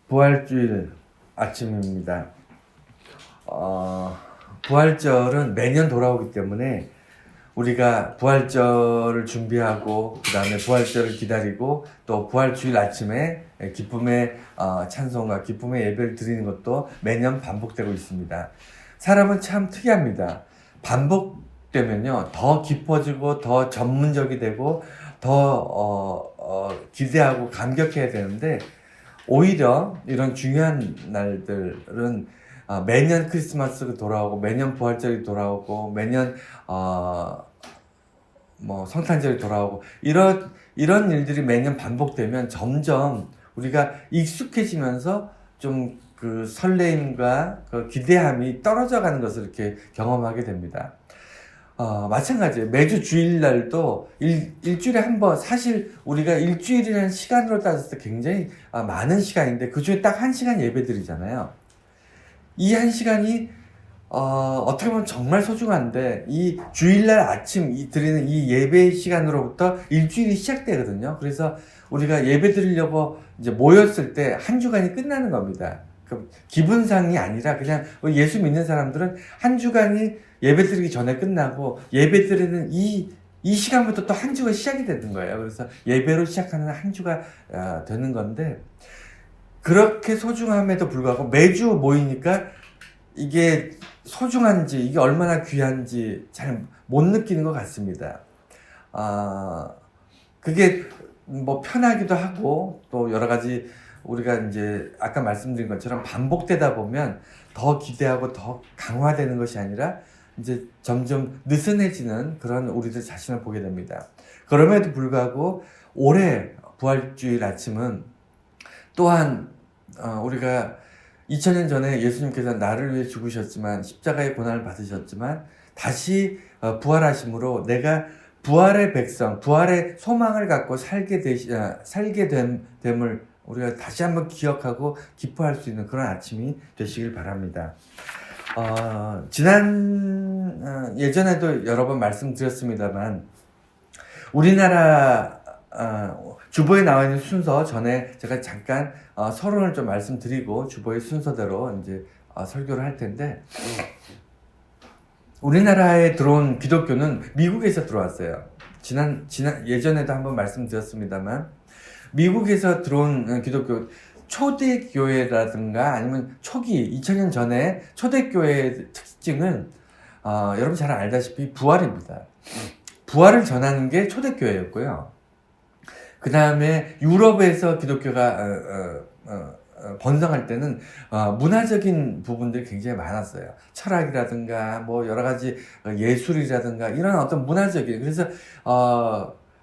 부활주일 아침입니다. 부활절은 매년 돌아오기 때문에 우리가 부활절을 준비하고 그 다음에 부활절을 기다리고 또 부활주일 아침에 기쁨의 찬송과 기쁨의 예배를 드리는 것도 매년 반복되고 있습니다. 사람은 참 특이합니다. 반복되면요 더 깊어지고 더 전문적이 되고 더 기대하고 감격해야 되는데 오히려 이런 중요한 날들은 매년 크리스마스가 돌아오고 매년 부활절이 돌아오고 매년 성탄절이 돌아오고 이런 일들이 매년 반복되면 점점 우리가 익숙해지면서 좀 그 설레임과 그 기대함이 떨어져 가는 것을 이렇게 경험하게 됩니다. 마찬가지예요. 매주 주일날도 일주일에 한 번, 사실 우리가 일주일이라는 시간으로 따졌을 때 굉장히 많은 시간인데 그 중에 딱 1시간 예배 드리잖아요. 이 1시간이 어떻게 보면 정말 소중한데 이 주일날 아침 드리는 이 예배 시간으로부터 일주일이 시작되거든요. 그래서 우리가 예배 드리려고 이제 모였을 때 한 주간이 끝나는 겁니다. 그 기분상이 아니라 그냥 예수 믿는 사람들은 한 주간이 예배 드리기 전에 끝나고 예배 드리는 이 시간부터 또 한 주가 시작이 되는 거예요. 그래서 예배로 시작하는 한 주가 되는 건데 그렇게 소중함에도 불구하고 매주 모이니까 이게 소중한지 이게 얼마나 귀한지 잘 못 느끼는 것 같습니다. 그게 뭐 편하기도 하고 또 여러 가지 우리가 이제 아까 말씀드린 것처럼 반복되다 보면 더 기대하고 더 강화되는 것이 아니라 이제 점점 느슨해지는 그런 우리들 자신을 보게 됩니다. 그럼에도 불구하고 올해 부활주일 아침은 또한 우리가 2000년 전에 예수님께서 나를 위해 죽으셨지만 십자가의 고난을 받으셨지만 다시 부활하심으로 내가 부활의 백성, 부활의 소망을 갖고 살게 됨을 우리가 다시 한번 기억하고 기뻐할 수 있는 그런 아침이 되시길 바랍니다. 예전에도 여러 번 말씀드렸습니다만 우리나라 주보에 나와 있는 순서 전에 제가 잠깐 서론을 좀 말씀드리고 주보의 순서대로 이제 설교를 할 텐데 우리나라에 들어온 기독교는 미국에서 들어왔어요. 예전에도 한번 말씀드렸습니다만 미국에서 들어온 기독교 초대교회라든가 아니면 초기 2000년 전에 초대교회의 특징은 여러분 잘 알다시피 부활입니다. 부활을 전하는 게 초대교회였고요. 그 다음에 유럽에서 기독교가 번성할 때는 문화적인 부분들이 굉장히 많았어요. 철학이라든가 뭐 여러 가지 예술이라든가 이런 어떤 문화적인 그래서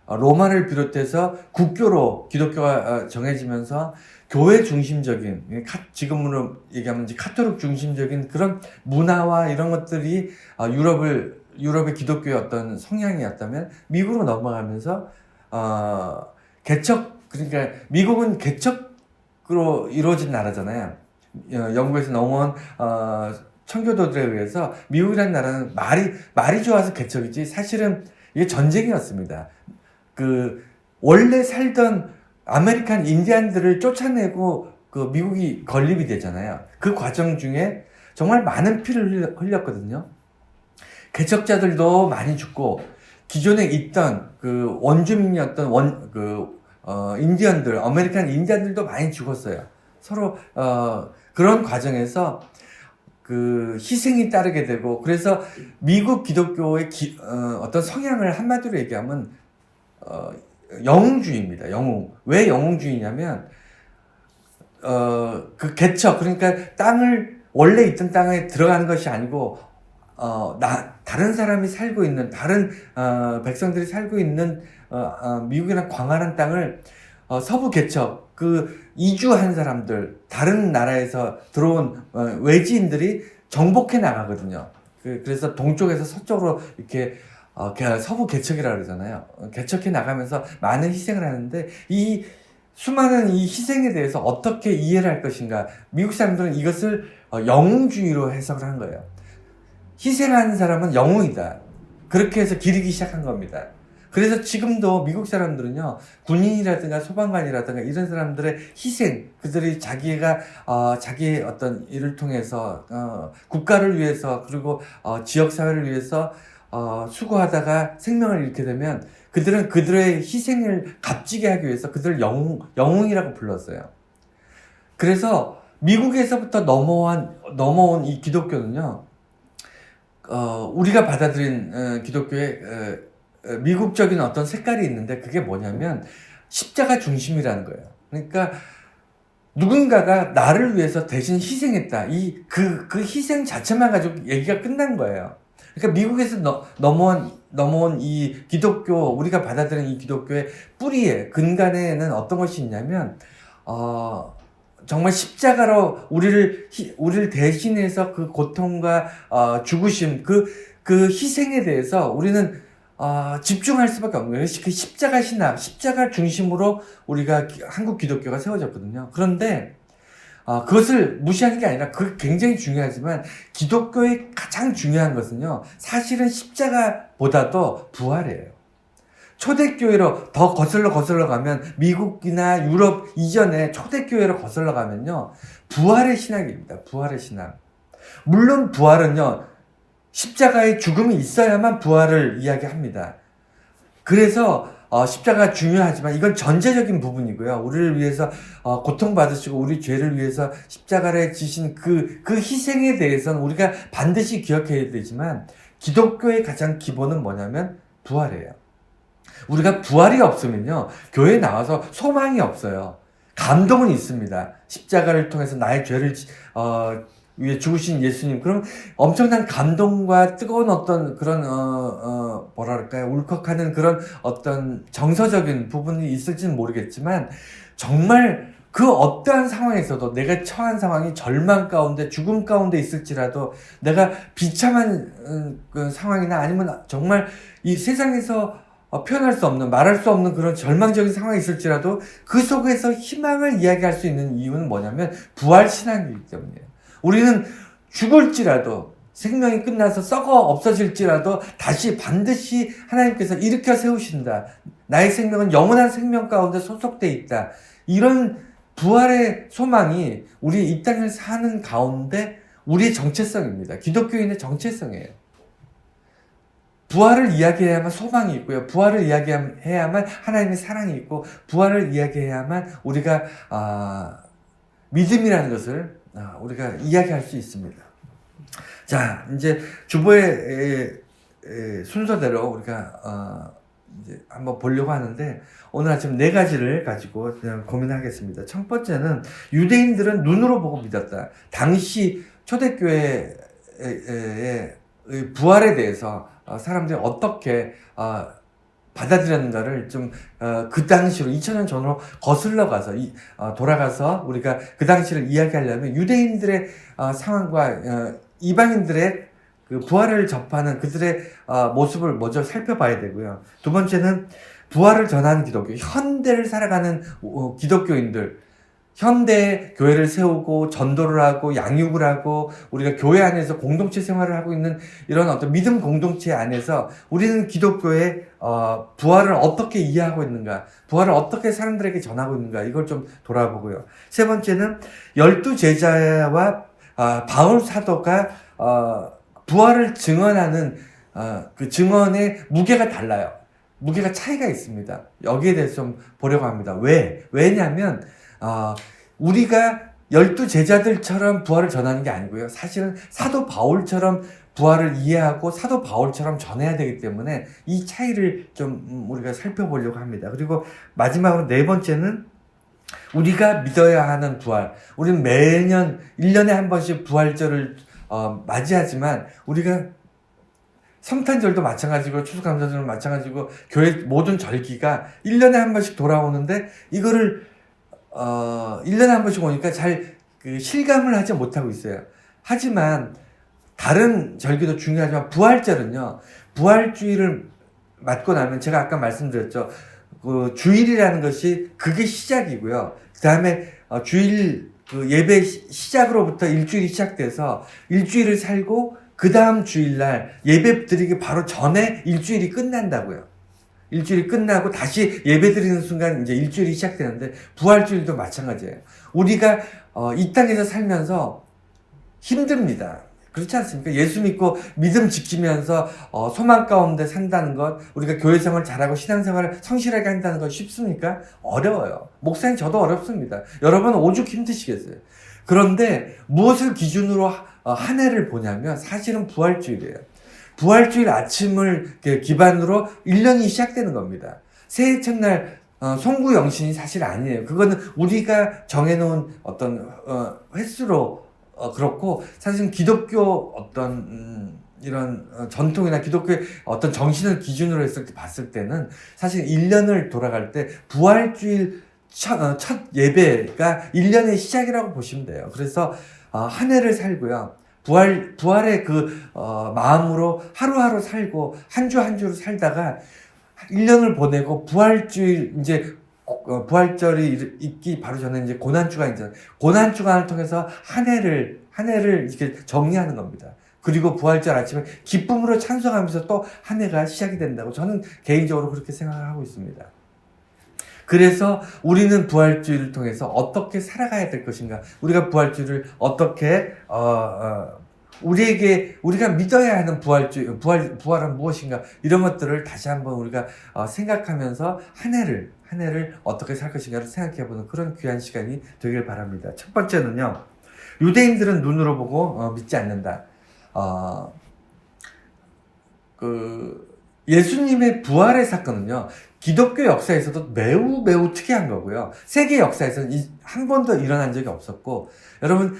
로마를 비롯해서 국교로 기독교가 정해지면서 교회 중심적인 지금으로 얘기하면 이제 카톨릭 중심적인 그런 문화와 이런 것들이 유럽의 기독교의 어떤 성향이었다면 미국으로 넘어가면서 그러니까 미국은 개척으로 이루어진 나라잖아요. 영국에서 넘어온 청교도들에 의해서 미국이라는 나라는 말이 좋아서 개척이지 사실은 이게 전쟁이었습니다. 원래 살던 아메리칸 인디안들을 쫓아내고 미국이 건립이 되잖아요. 그 과정 중에 정말 많은 피를 흘렸거든요. 개척자들도 많이 죽고 기존에 있던 원주민이었던 인디언들, 아메리칸 인디언들도 많이 죽었어요. 서로 그런 과정에서 희생이 따르게 되고 그래서 미국 기독교의 어떤 성향을 한마디로 얘기하면 영웅주의입니다. 왜 영웅주의냐면 개척 그러니까 원래 있던 땅에 들어가는 것이 아니고 다른 사람이 살고 있는 다른 백성들이 살고 있는 미국이나 광활한 땅을 서부 개척 이주한 사람들 다른 나라에서 들어온 외지인들이 정복해 나가거든요. 그래서 동쪽에서 서쪽으로 이렇게 서부 개척이라고 그러잖아요. 개척해 나가면서 많은 희생을 하는데 이 수많은 이 희생에 대해서 어떻게 이해를 할 것인가. 미국 사람들은 이것을 영웅주의로 해석을 한 거예요. 희생하는 사람은 영웅이다. 그렇게 해서 기리기 시작한 겁니다. 그래서 지금도 미국 사람들은요, 군인이라든가 소방관이라든가 이런 사람들의 희생, 그들이 자기가, 자기의 어떤 일을 통해서, 국가를 위해서, 그리고, 지역사회를 위해서, 수고하다가 생명을 잃게 되면 그들은 그들의 희생을 값지게 하기 위해서 그들을 영웅이라고 불렀어요. 그래서 미국에서부터 넘어온 이 기독교는요, 우리가 받아들인 기독교의 미국적인 어떤 색깔이 있는데 그게 뭐냐면 십자가 중심이라는 거예요. 그러니까 누군가가 나를 위해서 대신 희생했다. 그 희생 자체만 가지고 얘기가 끝난 거예요. 그러니까 미국에서 넘어온 이 기독교, 우리가 받아들인 이 기독교의 뿌리에, 근간에는 어떤 것이 있냐면, 정말 십자가로 우리를 대신해서 그 고통과, 죽으심, 그 희생에 대해서 우리는, 집중할 수밖에 없는 거예요. 그 십자가 신학, 십자가 중심으로 우리가 한국 기독교가 세워졌거든요. 그런데, 그것을 무시하는 게 아니라 그게 굉장히 중요하지만 기독교의 가장 중요한 것은요, 사실은 십자가보다도 부활이에요. 초대교회로 더 거슬러 가면 미국이나 유럽 이전에 초대교회로 거슬러 가면요, 부활의 신학입니다. 부활의 신학. 물론 부활은요, 십자가의 죽음이 있어야만 부활을 이야기합니다. 그래서 십자가가 중요하지만 이건 전제적인 부분이고요. 우리를 위해서 고통받으시고 우리 죄를 위해서 십자가에 지신 그 희생에 대해서는 우리가 반드시 기억해야 되지만 기독교의 가장 기본은 뭐냐면 부활이에요. 우리가 부활이 없으면요, 교회에 나와서 소망이 없어요. 감동은 있습니다. 십자가를 통해서 나의 죄를 위에 죽으신 예수님, 그럼 엄청난 감동과 뜨거운 어떤 그런 뭐랄까요, 울컥하는 그런 어떤 정서적인 부분이 있을지는 모르겠지만 정말 그 어떠한 상황에서도 내가 처한 상황이 절망 가운데 죽음 가운데 있을지라도 내가 비참한 그 상황이나 아니면 정말 이 세상에서 표현할 수 없는, 말할 수 없는 그런 절망적인 상황이 있을지라도 그 속에서 희망을 이야기할 수 있는 이유는 뭐냐면 부활신앙이기 때문이에요. 우리는 죽을지라도, 생명이 끝나서 썩어 없어질지라도 다시 반드시 하나님께서 일으켜 세우신다. 나의 생명은 영원한 생명 가운데 소속되어 있다. 이런 부활의 소망이 우리 이 땅을 사는 가운데 우리의 정체성입니다. 기독교인의 정체성이에요. 부활을 이야기해야만 소망이 있고요. 부활을 이야기해야만 하나님의 사랑이 있고, 부활을 이야기해야만 우리가 믿음이라는 것을 우리가 이야기할 수 있습니다. 자, 이제 주보의 순서대로 우리가 이제 한번 보려고 하는데, 오늘 아침 4가지를 가지고 그냥 고민하겠습니다. 첫 번째는 유대인들은 눈으로 보고 믿었다. 당시 초대교회의 부활에 대해서 사람들이 어떻게 받아들였는가를 좀 그 당시로 2000년 전으로 거슬러 가서 돌아가서 우리가 그 당시를 이야기하려면 유대인들의 상황과 이방인들의 그 부활을 접하는 그들의 모습을 먼저 살펴봐야 되고요. 두 번째는 부활을 전하는 기독교, 현대를 살아가는 기독교인들, 현대 교회를 세우고 전도를 하고 양육을 하고 우리가 교회 안에서 공동체 생활을 하고 있는 이런 어떤 믿음 공동체 안에서 우리는 기독교의 부활을 어떻게 이해하고 있는가, 부활을 어떻게 사람들에게 전하고 있는가, 이걸 좀 돌아보고요. 세 번째는 12제자와 바울 사도가 부활을 증언하는 그 증언의 무게가 달라요. 무게가 차이가 있습니다. 여기에 대해서 좀 보려고 합니다. 왜냐면 우리가 12제자들처럼 부활을 전하는 게 아니고요. 사실은 사도 바울처럼 부활을 이해하고 사도 바울처럼 전해야 되기 때문에 이 차이를 좀 우리가 살펴보려고 합니다. 그리고 마지막으로 4번째는 우리가 믿어야 하는 부활. 우리는 매년 1년에 한 번씩 부활절을 맞이하지만 우리가 성탄절도 마찬가지고 추수감사절도 마찬가지고 교회 모든 절기가 1년에 한 번씩 돌아오는데 이거를 1년에 한 번씩 오니까 잘 실감을 하지 못하고 있어요. 하지만 다른 절기도 중요하지만 부활절은요, 부활주일을 맞고 나면 제가 아까 말씀드렸죠. 그 주일이라는 것이 그게 시작이고요. 그 다음에 주일 예배 시작으로부터 일주일이 시작돼서 일주일을 살고 그 다음 주일날 예배 드리기 바로 전에 일주일이 끝난다고요. 일주일이 끝나고 다시 예배드리는 순간 이제 일주일이 시작되는데 부활주일도 마찬가지예요. 우리가 이 땅에서 살면서 힘듭니다. 그렇지 않습니까? 예수 믿고 믿음 지키면서 소망 가운데 산다는 것, 우리가 교회생활 잘하고 신앙생활을 성실하게 한다는 것 쉽습니까? 어려워요. 목사님 저도 어렵습니다. 여러분 오죽 힘드시겠어요. 그런데 무엇을 기준으로 한 해를 보냐면 사실은 부활주일이에요. 부활주일 아침을 기반으로 1년이 시작되는 겁니다. 새해 첫날 송구영신이 사실 아니에요. 그거는 우리가 정해놓은 어떤 횟수로 그렇고 사실은 기독교 어떤 이런 전통이나 기독교의 어떤 정신을 기준으로 했을 때 봤을 때는 사실 1년을 돌아갈 때 부활주일 첫 예배가 1년의 시작이라고 보시면 돼요. 그래서 한 해를 살고요. 부활의 마음으로 하루하루 살고, 한 주 한 주로 살다가, 1년을 보내고, 부활주일, 이제, 부활절이 있기 바로 전에 이제 고난주간이잖아요. 고난주간을 통해서 한 해를 이렇게 정리하는 겁니다. 그리고 부활절 아침에 기쁨으로 찬송하면서 또 한 해가 시작이 된다고 저는 개인적으로 그렇게 생각을 하고 있습니다. 그래서 우리는 부활주의를 통해서 어떻게 살아가야 될 것인가? 우리가 부활주의를 어떻게 우리가 믿어야 하는 부활은 무엇인가? 이런 것들을 다시 한번 우리가 생각하면서 한 해를 어떻게 살 것인가를 생각해보는 그런 귀한 시간이 되길 바랍니다. 첫 번째는요, 유대인들은 눈으로 보고 믿지 않는다. 예수님의 부활의 사건은요, 기독교 역사에서도 매우 특이한 거고요. 세계 역사에서는 한 번도 일어난 적이 없었고, 여러분,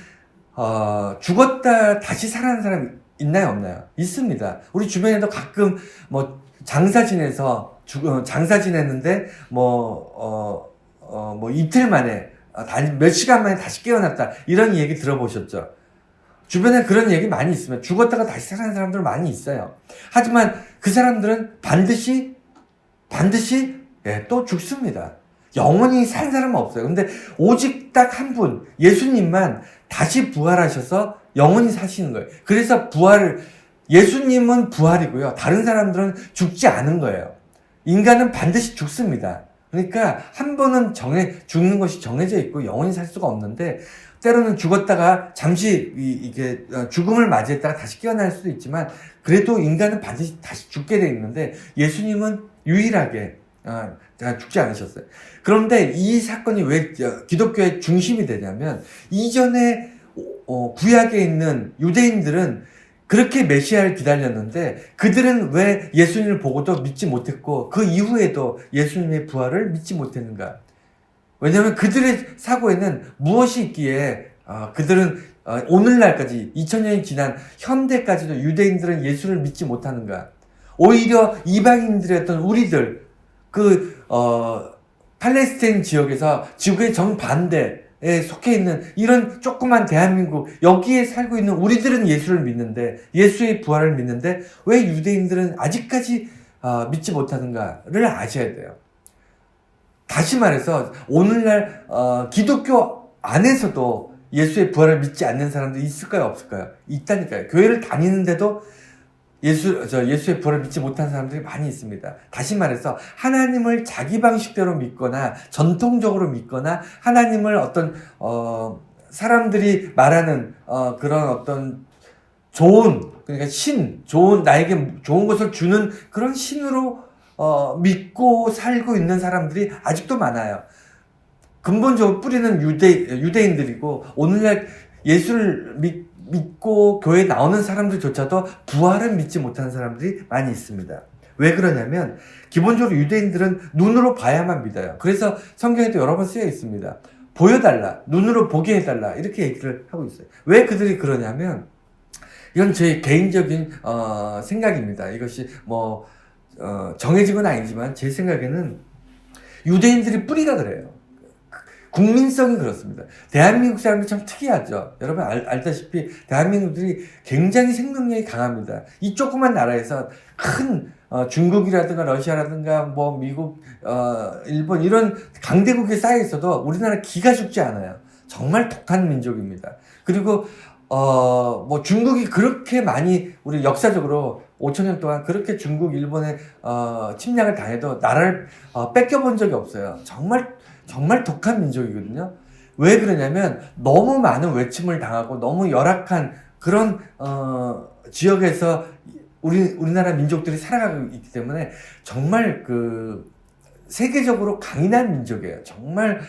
죽었다 다시 살아난 사람 있나요, 없나요? 있습니다. 우리 주변에도 가끔, 장사 지냈는데, 이틀 만에, 몇 시간 만에 다시 깨어났다. 이런 얘기 들어보셨죠? 주변에 그런 얘기 많이 있습니다. 죽었다가 다시 살아난 사람들 많이 있어요. 하지만 그 사람들은 반드시 또 죽습니다. 영원히 산 사람은 없어요. 근데 오직 딱 한 분, 예수님만 다시 부활하셔서 영원히 사시는 거예요. 그래서 예수님은 부활이고요. 다른 사람들은 죽지 않은 거예요. 인간은 반드시 죽습니다. 그러니까 한 번은 죽는 것이 정해져 있고 영원히 살 수가 없는데, 때로는 죽었다가 잠시 이게 죽음을 맞이했다가 다시 깨어날 수도 있지만, 그래도 인간은 반드시 다시 죽게 돼 있는데, 예수님은 유일하게 죽지 않으셨어요. 그런데 이 사건이 왜 기독교의 중심이 되냐면, 이전에 구약에 있는 유대인들은 그렇게 메시아를 기다렸는데, 그들은 왜 예수님을 보고도 믿지 못했고 그 이후에도 예수님의 부활을 믿지 못했는가? 왜냐하면 그들의 사고에는 무엇이 있기에 그들은 오늘날까지 2000년이 지난 현대까지도 유대인들은 예수를 믿지 못하는가? 오히려 이방인들이었던 우리들, 팔레스타인 지역에서 지구의 정반대에 속해 있는 이런 조그만 대한민국, 여기에 살고 있는 우리들은 예수를 믿는데, 예수의 부활을 믿는데, 왜 유대인들은 아직까지 믿지 못하는가를 아셔야 돼요. 다시 말해서 오늘날 기독교 안에서도 예수의 부활을 믿지 않는 사람들이 있을까요, 없을까요? 있다니까요. 교회를 다니는데도 예수의 부활을 믿지 못하는 사람들이 많이 있습니다. 다시 말해서 하나님을 자기 방식대로 믿거나 전통적으로 믿거나, 하나님을 어떤 사람들이 말하는 그런 어떤 그러니까 나에게 좋은 것을 주는 그런 신으로 믿고 살고 있는 사람들이 아직도 많아요. 근본적으로 뿌리는 유대인들이고, 오늘날 예수를 믿고 교회에 나오는 사람들조차도 부활을 믿지 못하는 사람들이 많이 있습니다. 왜 그러냐면, 기본적으로 유대인들은 눈으로 봐야만 믿어요. 그래서 성경에도 여러 번 쓰여 있습니다. 보여달라, 눈으로 보게 해달라, 이렇게 얘기를 하고 있어요. 왜 그들이 그러냐면, 이건 제 개인적인 생각입니다. 이것이 정해진 건 아니지만 제 생각에는 유대인들이 뿌리가 그래요. 국민성이 그렇습니다. 대한민국 사람들이 참 특이하죠. 여러분 알다시피 대한민국들이 굉장히 생명력이 강합니다. 이 조그만 나라에서 큰 중국이라든가 러시아라든가 미국, 일본 이런 강대국에 쌓여 있어도 우리나라 기가 죽지 않아요. 정말 독한 민족입니다. 그리고 중국이 그렇게 많이 우리 역사적으로 5천 년 동안 그렇게 중국, 일본의 침략을 당해도 나라를 뺏겨본 적이 없어요. 정말 독한 민족이거든요. 왜 그러냐면 너무 많은 외침을 당하고 너무 열악한 그런 지역에서 우리나라 민족들이 살아가고 있기 때문에 정말 그 세계적으로 강인한 민족이에요. 정말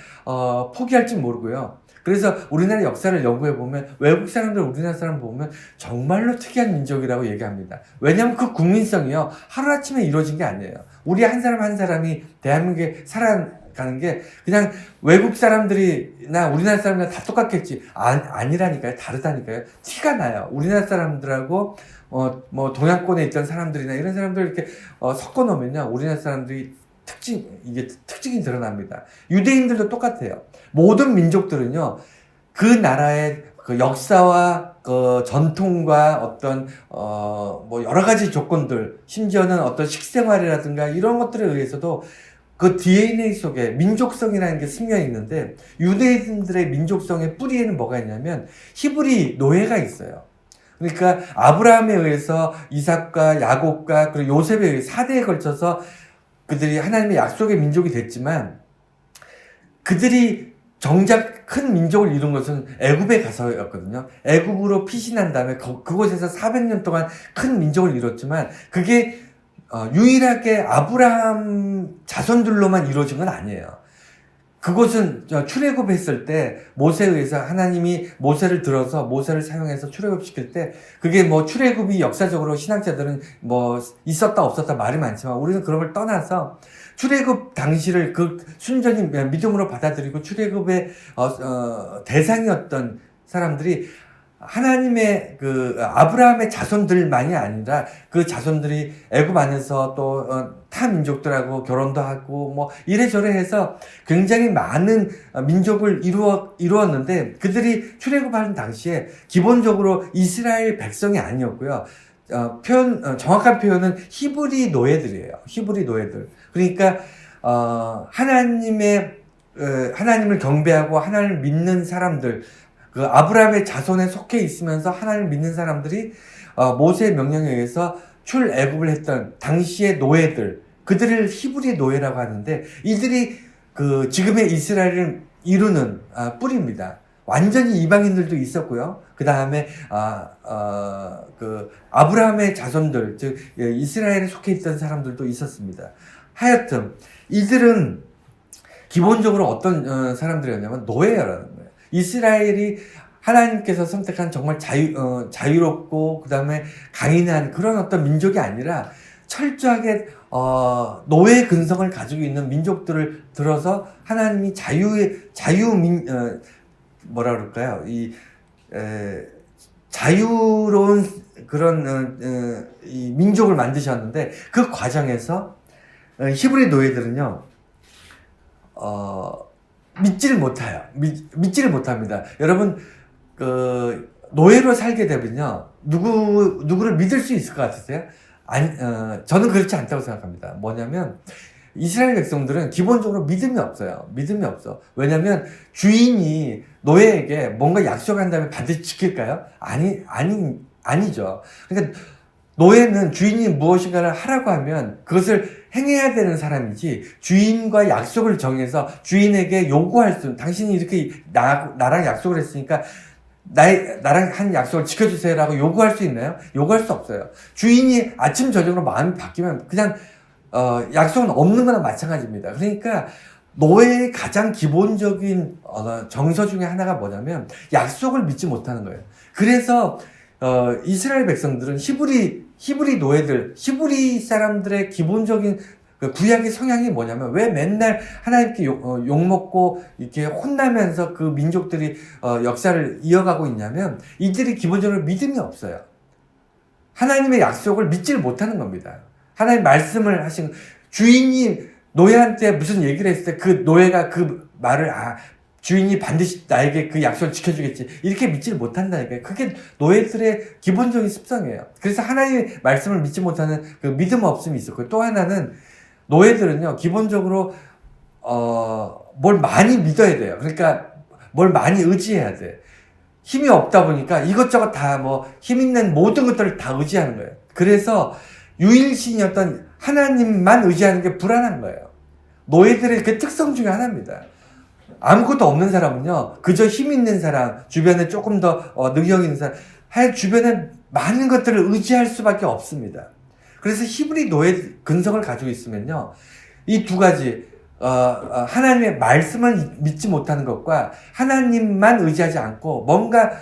포기할 줄 모르고요. 그래서 우리나라 역사를 연구해 보면 외국 사람들 우리나라 사람 보면 정말로 특이한 민족이라고 얘기합니다. 왜냐하면 그 국민성이요 하루아침에 이루어진 게 아니에요. 우리 한 사람 한 사람이 대한민국에 살아가는 게 그냥 외국 사람들이나 우리나라 사람이나 다 똑같겠지 아니라니까요. 다르다니까요. 티가 나요. 우리나라 사람들하고 뭐 동양권에 있던 사람들이나 이런 사람들 이렇게 섞어 놓으면요 우리나라 사람들이 특징이 드러납니다. 유대인들도 똑같아요. 모든 민족들은요, 그 나라의 그 역사와 그 전통과 어떤, 뭐 여러 가지 조건들, 심지어는 어떤 식생활이라든가 이런 것들에 의해서도 그 DNA 속에 민족성이라는 게 스며 있는데, 유대인들의 민족성의 뿌리에는 뭐가 있냐면, 히브리 노예가 있어요. 그러니까 아브라함에 의해서 이삭과 야곱과 그리고 요셉에 의해 4대에 걸쳐서 그들이 하나님의 약속의 민족이 됐지만 그들이 정작 큰 민족을 이룬 것은 애굽에 가서였거든요. 애굽으로 피신한 다음에 그곳에서 400년 동안 큰 민족을 이뤘지만 그게 유일하게 아브라함 자손들로만 이루어진 건 아니에요. 그곳은 출애굽했을 때 모세에 의해서 하나님이 모세를 들어서 모세를 사용해서 출애굽시킬 때 그게 뭐 출애굽이 역사적으로 신학자들은 뭐 있었다 없었다 말이 많지만 우리는 그런 걸 떠나서 출애굽 당시를 그 순전히 믿음으로 받아들이고 출애굽의 대상이었던 사람들이 하나님의 그 아브라함의 자손들만이 아니라 그 자손들이 애굽 안에서 또 타 민족들하고 결혼도 하고 뭐 이래저래 해서 굉장히 많은 민족을 이루었는데 그들이 출애굽하는 당시에 기본적으로 이스라엘 백성이 아니었고요. 정확한 표현은 히브리 노예들이에요. 히브리 노예들. 그러니까 하나님을 경배하고 하나님을 믿는 사람들, 그 아브라함의 자손에 속해 있으면서 하나님을 믿는 사람들이 모세의 명령에 의해서 출애굽을 했던 당시의 노예들, 그들을 히브리 노예라고 하는데 이들이 그 지금의 이스라엘을 이루는 뿌리입니다. 완전히 이방인들도 있었고요. 그 다음에 그 아브라함의 자손들, 즉 이스라엘에 속해 있던 사람들도 있었습니다. 하여튼 이들은 기본적으로 어떤 사람들이었냐면 노예라는 거예요. 이스라엘이 하나님께서 선택한 정말 자유롭고 그 다음에 강인한 그런 어떤 민족이 아니라 철저하게 노예 근성을 가지고 있는 민족들을 들어서 하나님이 뭐라 그럴까요? 자유로운 그런 이 민족을 만드셨는데 그 과정에서 히브리 노예들은요 믿지를 못합니다. 여러분 그 노예로 살게 되면요 누구를 믿을 수 있을 것 같으세요? 저는 그렇지 않다고 생각합니다. 뭐냐면 이스라엘 백성들은 기본적으로 믿음이 없어요. 믿음이 없어. 왜냐면 주인이 노예에게 뭔가 약속한 다음에 반드시 지킬까요? 아니죠. 그러니까 노예는 주인이 무엇인가를 하라고 하면 그것을 행해야 되는 사람이지 주인과 약속을 정해서 주인에게 당신이 이렇게 나랑 약속을 했으니까 나랑 한 약속을 지켜주세요라고 요구할 수 있나요? 요구할 수 없어요. 주인이 아침 저녁으로 마음이 바뀌면 그냥 약속은 없는 거나 마찬가지입니다. 그러니까 노예의 가장 기본적인 정서 중에 하나가 뭐냐면 약속을 믿지 못하는 거예요. 그래서 이스라엘 백성들은 히브리 노예들, 히브리 사람들의 기본적인 그 구약의 성향이 뭐냐면 왜 맨날 하나님께 욕먹고 이렇게 혼나면서 그 민족들이 역사를 이어가고 있냐면 이들이 기본적으로 믿음이 없어요. 하나님의 약속을 믿지를 못하는 겁니다. 하나님 말씀을 하신 주인이 노예한테 무슨 얘기를 했을 때 그 노예가 그 말을 주인이 반드시 나에게 그 약속을 지켜주겠지 이렇게 믿지를 못한다니까요. 그게 노예들의 기본적인 습성이에요. 그래서 하나님의 말씀을 믿지 못하는 그 믿음 없음이 있었고 또 하나는 노예들은요 기본적으로 뭘 많이 믿어야 돼요. 그러니까 뭘 많이 의지해야 돼. 힘이 없다 보니까 이것저것 다 힘 있는 모든 것들을 다 의지하는 거예요. 그래서 유일신이었던 하나님만 의지하는 게 불안한 거예요. 노예들의 그 특성 중에 하나입니다. 아무것도 없는 사람은요, 그저 힘 있는 사람, 주변에 조금 더 능력 있는 사람, 주변에 많은 것들을 의지할 수밖에 없습니다. 그래서 히브리 노예 근성을 가지고 있으면요, 이 두 가지, 하나님의 말씀을 믿지 못하는 것과 하나님만 의지하지 않고 뭔가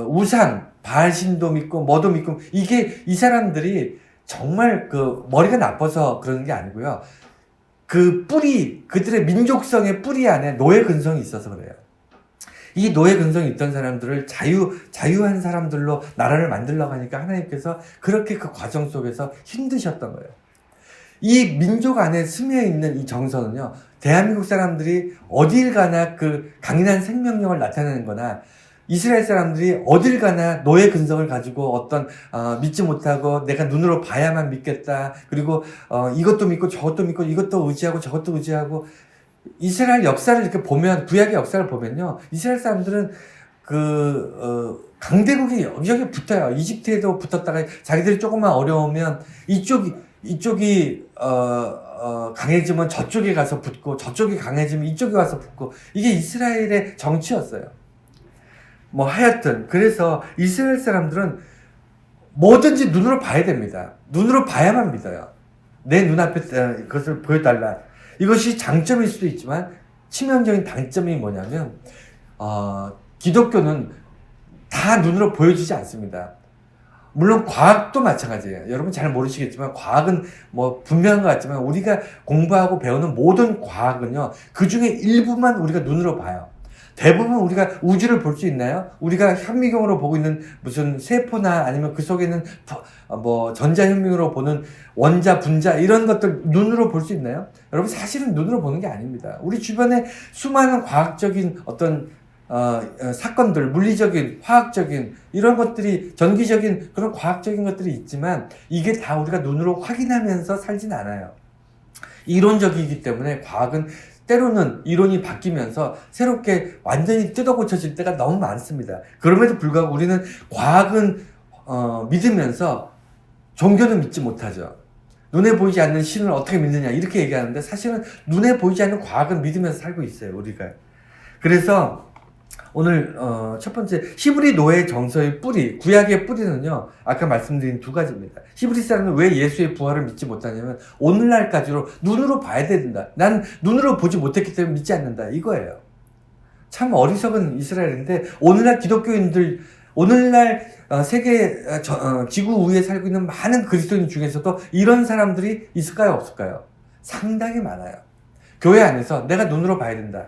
우상, 바알신도 믿고 뭐도 믿고, 이게 이 사람들이 정말 머리가 나빠서 그러는 게 아니고요. 그들의 민족성의 뿌리 안에 노예 근성이 있어서 그래요. 이 노예 근성이 있던 사람들을 자유한 사람들로 나라를 만들려고 하니까 하나님께서 그렇게 그 과정 속에서 힘드셨던 거예요. 이 민족 안에 스며 있는 이 정서는요, 대한민국 사람들이 어딜 가나 그 강인한 생명력을 나타내는 거나, 이스라엘 사람들이 어딜 가나 노예 근성을 가지고 어떤 믿지 못하고 내가 눈으로 봐야만 믿겠다. 그리고 이것도 믿고 저것도 믿고 이것도 의지하고 저것도 의지하고, 이스라엘 역사를 이렇게 보면, 구약의 역사를 보면요, 이스라엘 사람들은 강대국이 여기저기 붙어요. 이집트에도 붙었다가 자기들이 조금만 어려우면 이쪽이 강해지면 저쪽에 가서 붙고, 저쪽이 강해지면 이쪽에 와서 붙고, 이게 이스라엘의 정치였어요. 하여튼 그래서 이스라엘 사람들은 뭐든지 눈으로 봐야 됩니다. 눈으로 봐야만 믿어요. 내 눈앞에 그것을 보여달라. 이것이 장점일 수도 있지만 치명적인 단점이 뭐냐면 기독교는 다 눈으로 보여주지 않습니다. 물론 과학도 마찬가지예요. 여러분 잘 모르시겠지만 과학은 분명한 것 같지만 우리가 공부하고 배우는 모든 과학은요, 그 중에 일부만 우리가 눈으로 봐요. 대부분 우리가 우주를 볼 수 있나요? 우리가 현미경으로 보고 있는 무슨 세포나 아니면 그 속에 있는 전자현미경으로 보는 원자, 분자 이런 것들 눈으로 볼 수 있나요? 여러분 사실은 눈으로 보는 게 아닙니다. 우리 주변에 수많은 과학적인 어떤 사건들, 물리적인, 화학적인 이런 것들이, 전기적인 그런 과학적인 것들이 있지만 이게 다 우리가 눈으로 확인하면서 살진 않아요. 이론적이기 때문에 과학은 때로는 이론이 바뀌면서 새롭게 완전히 뜯어 고쳐질 때가 너무 많습니다. 그럼에도 불구하고 우리는 과학은 믿으면서 종교는 믿지 못하죠. 눈에 보이지 않는 신을 어떻게 믿느냐 이렇게 얘기하는데, 사실은 눈에 보이지 않는 과학은 믿으면서 살고 있어요, 우리가. 그래서 오늘 첫 번째 히브리 노예 정서의 뿌리, 구약의 뿌리는요, 아까 말씀드린 두 가지입니다. 히브리 사람은 왜 예수의 부활을 믿지 못하냐면 오늘날까지로 눈으로 봐야 된다. 난 눈으로 보지 못했기 때문에 믿지 않는다, 이거예요. 참 어리석은 이스라엘인데, 오늘날 기독교인들, 오늘날 세계 지구 위에 살고 있는 많은 그리스도인 중에서도 이런 사람들이 있을까요, 없을까요? 상당히 많아요. 교회 안에서 내가 눈으로 봐야 된다.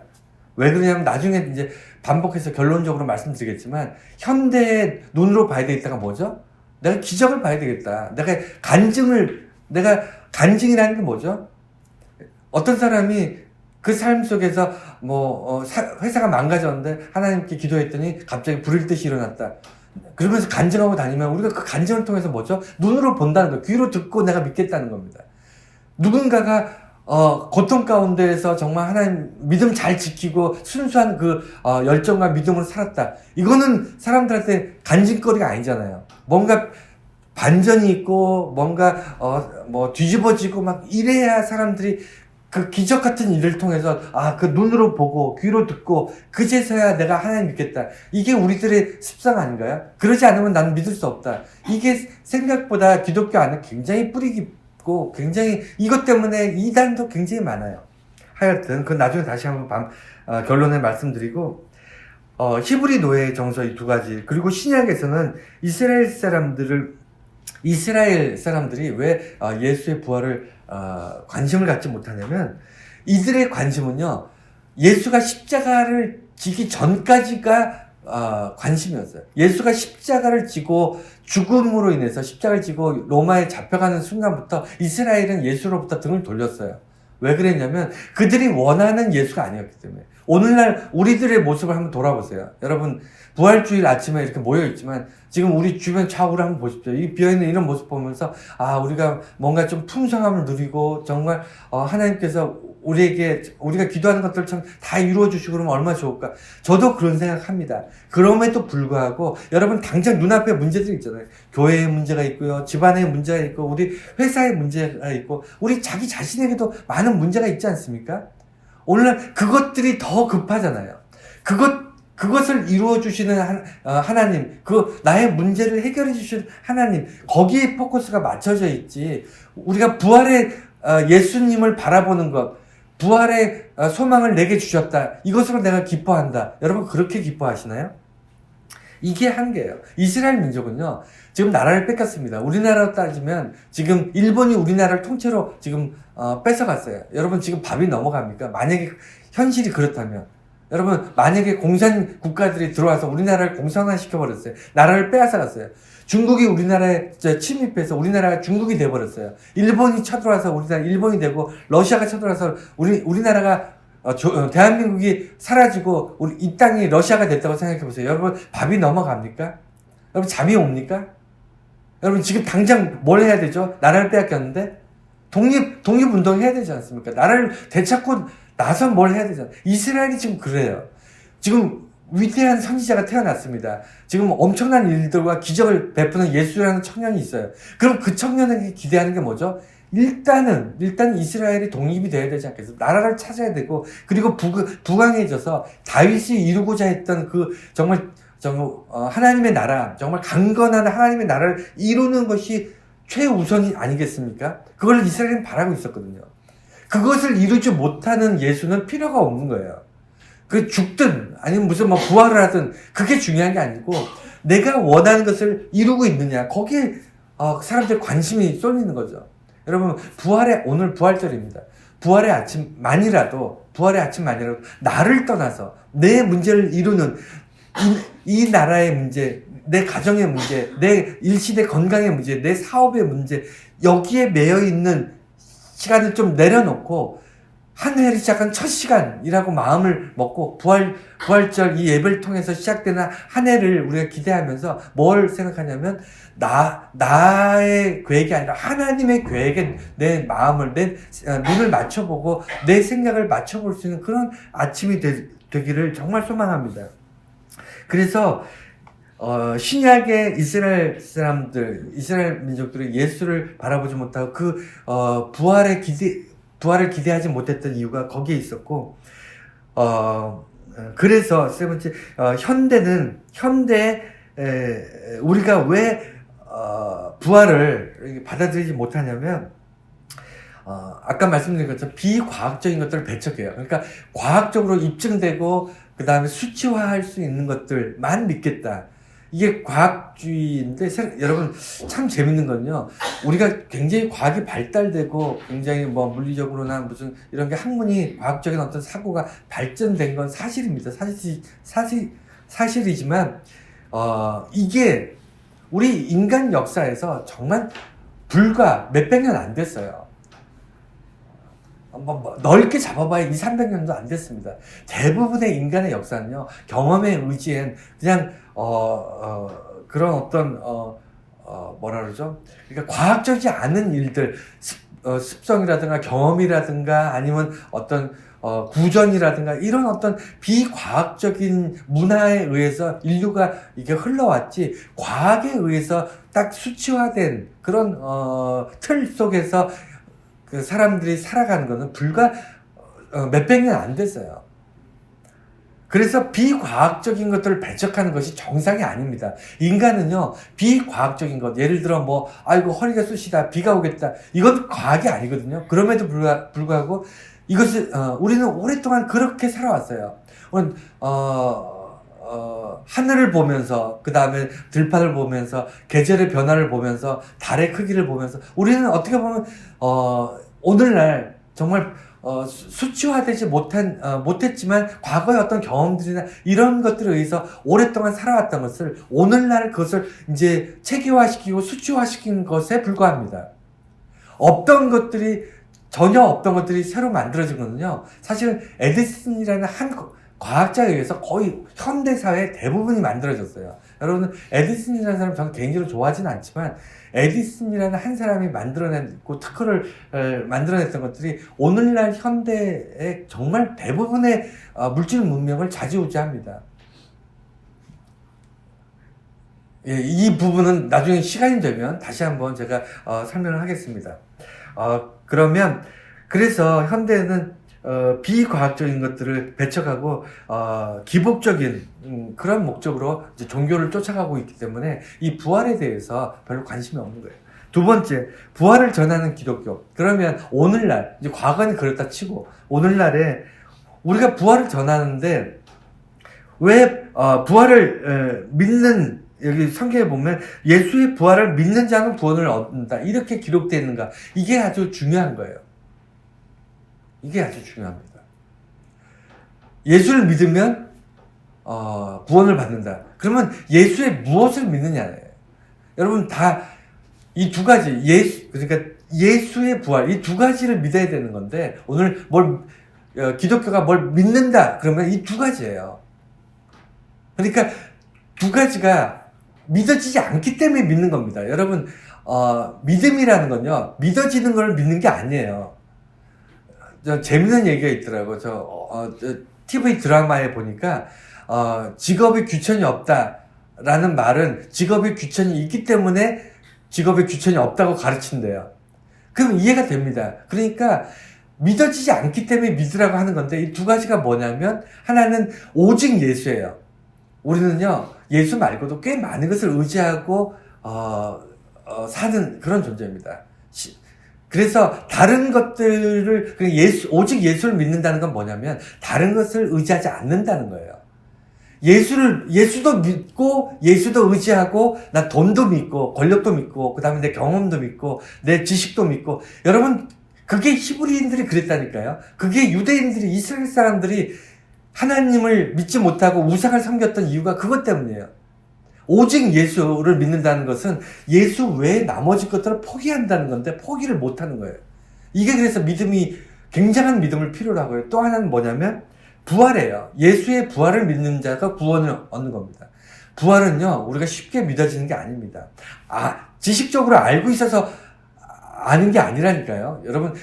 왜 그러냐면 나중에 이제 반복해서 결론적으로 말씀드리겠지만, 현대의 눈으로 봐야 되겠다가 뭐죠? 내가 기적을 봐야 되겠다. 내가 간증이라는 게 뭐죠? 어떤 사람이 그 삶 속에서 회사가 망가졌는데 하나님께 기도했더니 갑자기 불일 듯이 일어났다. 그러면서 간증하고 다니면 우리가 그 간증을 통해서 뭐죠? 눈으로 본다는 거예요. 귀로 듣고 내가 믿겠다는 겁니다. 누군가가 고통 가운데에서 정말 하나님 믿음 잘 지키고 순수한 열정과 믿음으로 살았다. 이거는 사람들한테 간증거리가 아니잖아요. 뭔가 반전이 있고 뭔가 뒤집어지고 막 이래야 사람들이 그 기적 같은 일을 통해서 그 눈으로 보고 귀로 듣고 그제서야 내가 하나님 믿겠다. 이게 우리들의 습성 아닌가요? 그러지 않으면 나는 믿을 수 없다. 이게 생각보다 기독교 안에 굉장히 뿌리 깊고 굉장히 이것 때문에 이단도 굉장히 많아요. 하여튼 그 나중에 다시 한번 결론에 말씀드리고, 히브리 노예 정서 이 두 가지, 그리고 신약에서는 이스라엘 사람들이 왜 예수의 부활을 관심을 갖지 못하냐면, 이들의 관심은요, 예수가 십자가를 지기 전까지가 관심이었어요. 예수가 십자가를 지고 죽음으로 인해서 십자가를 지고 로마에 잡혀가는 순간부터 이스라엘은 예수로부터 등을 돌렸어요. 왜 그랬냐면 그들이 원하는 예수가 아니었기 때문에. 오늘날 우리들의 모습을 한번 돌아보세요. 여러분 부활주일 아침에 이렇게 모여있지만 지금 우리 주변 좌우를 한번 보십시오. 이 비어있는 이런 모습 보면서 우리가 뭔가 좀 풍성함을 누리고 정말 하나님께서 우리가 기도하는 것들 참 다 이루어주시고 그러면 얼마나 좋을까. 저도 그런 생각합니다. 그럼에도 불구하고 여러분 당장 눈앞에 문제들이 있잖아요. 교회의 문제가 있고요. 집안의 문제가 있고 우리 회사의 문제가 있고 우리 자기 자신에게도 많은 문제가 있지 않습니까? 오늘날 그것들이 더 급하잖아요. 그것을 이루어주시는 하나님, 나의 문제를 해결해주시는 하나님, 거기에 포커스가 맞춰져 있지. 우리가 부활의 예수님을 바라보는 것, 부활의 소망을 내게 주셨다. 이것으로 내가 기뻐한다. 여러분 그렇게 기뻐하시나요? 이게 한계예요. 이스라엘 민족은요, 지금 나라를 뺏겼습니다. 우리나라로 따지면 지금 일본이 우리나라를 통째로 지금 뺏어갔어요. 여러분 지금 밥이 넘어갑니까? 만약에 현실이 그렇다면. 여러분 만약에 공산 국가들이 들어와서 우리나라를 공산화시켜버렸어요. 나라를 빼앗아갔어요. 중국이 우리나라에 침입해서 우리나라가 중국이 돼버렸어요. 일본이 쳐들어와서 우리나라 일본이 되고 러시아가 쳐들어와서 우리나라가 대한민국이 사라지고 이 땅이 러시아가 됐다고 생각해보세요. 여러분 밥이 넘어갑니까? 여러분 잠이 옵니까? 여러분 지금 당장 뭘 해야 되죠? 나라를 빼앗겼는데 독립운동 해야 되지 않습니까? 나라를 되찾고 나서 뭘 해야 되잖아요. 이스라엘이 지금 그래요. 지금 위대한 선지자가 태어났습니다. 지금 엄청난 일들과 기적을 베푸는 예수라는 청년이 있어요. 그럼 그 청년에게 기대하는 게 뭐죠? 일단 이스라엘이 독립이 돼야 되지 않겠어요? 나라를 찾아야 되고, 그리고 부강해져서 다윗이 이루고자 했던 정말 하나님의 나라, 정말 강건한 하나님의 나라를 이루는 것이 최우선이 아니겠습니까? 그걸 이스라엘은 바라고 있었거든요. 그것을 이루지 못하는 예수는 필요가 없는 거예요. 죽든 아니면 무슨 부활을 하든 그게 중요한 게 아니고 내가 원하는 것을 이루고 있느냐, 거기에 사람들의 관심이 쏠리는 거죠. 여러분 오늘 부활절입니다. 부활의 아침만이라도 나를 떠나서 내 문제를 이루는 이 나라의 문제, 내 가정의 문제, 내 일시대 건강의 문제, 내 사업의 문제, 여기에 매여 있는 시간을 좀 내려놓고 한 해를 시작한 첫 시간이라고 마음을 먹고 부활절 이 예배를 통해서 시작되는 한 해를 우리가 기대하면서 뭘 생각하냐면 나의 계획이 아니라 하나님의 계획에 내 마음을 내 눈을 맞춰보고 내 생각을 맞춰볼 수 있는 그런 아침이 되기를 정말 소망합니다. 그래서 신약의 이스라엘 민족들이 예수를 바라보지 못하고 부활을 기대하지 못했던 이유가 거기에 있었고, 그래서 세 번째, 우리가 왜 부활을 받아들이지 못하냐면, 아까 말씀드린 것처럼 비과학적인 것들을 배척해요. 그러니까 과학적으로 입증되고 그 다음에 수치화할 수 있는 것들만 믿겠다. 이게 과학주의인데, 여러분 참 재밌는 건요, 우리가 굉장히 과학이 발달되고 굉장히 물리적으로나 무슨 이런 게 학문이 과학적인 어떤 사고가 발전된 건 사실입니다. 사실이지만 이게 우리 인간 역사에서 정말 불과 몇백 년 안 됐어요. 넓게 잡아봐야 200~300년도 안 됐습니다. 대부분의 인간의 역사는요, 경험에 의지한 그냥 그런 어떤 뭐라 그러죠? 그러니까 과학적이지 않은 일들, 습성이라든가 경험이라든가 아니면 어떤 구전이라든가 이런 어떤 비과학적인 문화에 의해서 인류가 이게 흘러왔지, 과학에 의해서 딱 수치화된 그런 틀 속에서 그 사람들이 살아가는 거는 불과 몇백 년 안 됐어요. 그래서 비과학적인 것들을 배척하는 것이 정상이 아닙니다. 인간은요, 비과학적인 것, 예를 들어 아이고 허리가 쑤시다, 비가 오겠다, 이건 과학이 아니거든요. 그럼에도 불구하고 이것을 우리는 오랫동안 그렇게 살아왔어요. 하늘을 보면서, 그 다음에 들판을 보면서, 계절의 변화를 보면서, 달의 크기를 보면서, 우리는 어떻게 보면 오늘날 정말 수치화되지 못했지만 과거의 어떤 경험들이나 이런 것들에 의해서 오랫동안 살아왔던 것을 오늘날 그것을 이제 체계화시키고 수치화시킨 것에 불과합니다. 없던 것들이 전혀 없던 것들이 새로 만들어진 거는요. 사실 에디슨이라는 한 과학자에 의해서 거의 현대사회 대부분이 만들어졌어요. 여러분, 에디슨이라는 사람 저는 개인적으로 좋아하지는 않지만 에디슨이라는 한 사람이 만들어냈고 특허를 만들어냈던 것들이 오늘날 현대의 정말 대부분의 물질 문명을 좌지우지합니다. 예, 이 부분은 나중에 시간이 되면 다시 한번 제가 설명을 하겠습니다. 그러면 그래서 현대는 비과학적인 것들을 배척하고 기복적인 그런 목적으로 이제 종교를 쫓아가고 있기 때문에 이 부활에 대해서 별로 관심이 없는 거예요. 두 번째, 부활을 전하는 기독교. 그러면 오늘날, 이제 과거는 그렇다 치고 오늘날에 우리가 부활을 전하는데 왜 부활을 믿는, 여기 성경에 보면 예수의 부활을 믿는 자는 구원을 얻는다 이렇게 기록되어 있는가. 이게 아주 중요한 거예요. 이게 아주 중요합니다. 예수를 믿으면 구원을 받는다. 그러면 예수의 무엇을 믿느냐예요. 여러분 다 이 두 가지, 그러니까 예수의 부활, 이 두 가지를 믿어야 되는 건데 오늘 기독교가 뭘 믿는다 그러면 이 두 가지예요. 그러니까 두 가지가 믿어지지 않기 때문에 믿는 겁니다. 여러분 믿음이라는 건요, 믿어지는 걸 믿는 게 아니에요. 재밌는 얘기가 있더라고. TV 드라마에 보니까 직업에 귀천이 없다라는 말은 직업에 귀천이 있기 때문에 직업에 귀천이 없다고 가르친대요. 그럼 이해가 됩니다. 그러니까 믿어지지 않기 때문에 믿으라고 하는 건데 이 두 가지가 뭐냐면 하나는 오직 예수예요. 우리는요 예수 말고도 꽤 많은 것을 의지하고 사는 그런 존재입니다. 그래서 다른 것들을 오직 예수를 믿는다는 건 뭐냐면 다른 것을 의지하지 않는다는 거예요. 예수도 믿고 예수도 의지하고 난 돈도 믿고 권력도 믿고 그다음에 내 경험도 믿고 내 지식도 믿고. 여러분 그게 히브리인들이 그랬다니까요. 그게 유대인들이, 이스라엘 사람들이 하나님을 믿지 못하고 우상을 섬겼던 이유가 그것 때문이에요. 오직 예수를 믿는다는 것은 예수 외에 나머지 것들을 포기한다는 건데 포기를 못하는 거예요. 이게 그래서 굉장한 믿음을 필요로 하고요. 또 하나는 뭐냐면 부활이에요. 예수의 부활을 믿는 자가 구원을 얻는 겁니다. 부활은요 우리가 쉽게 믿어지는 게 아닙니다. 지식적으로 알고 있어서 아는 게 아니라니까요. 여러분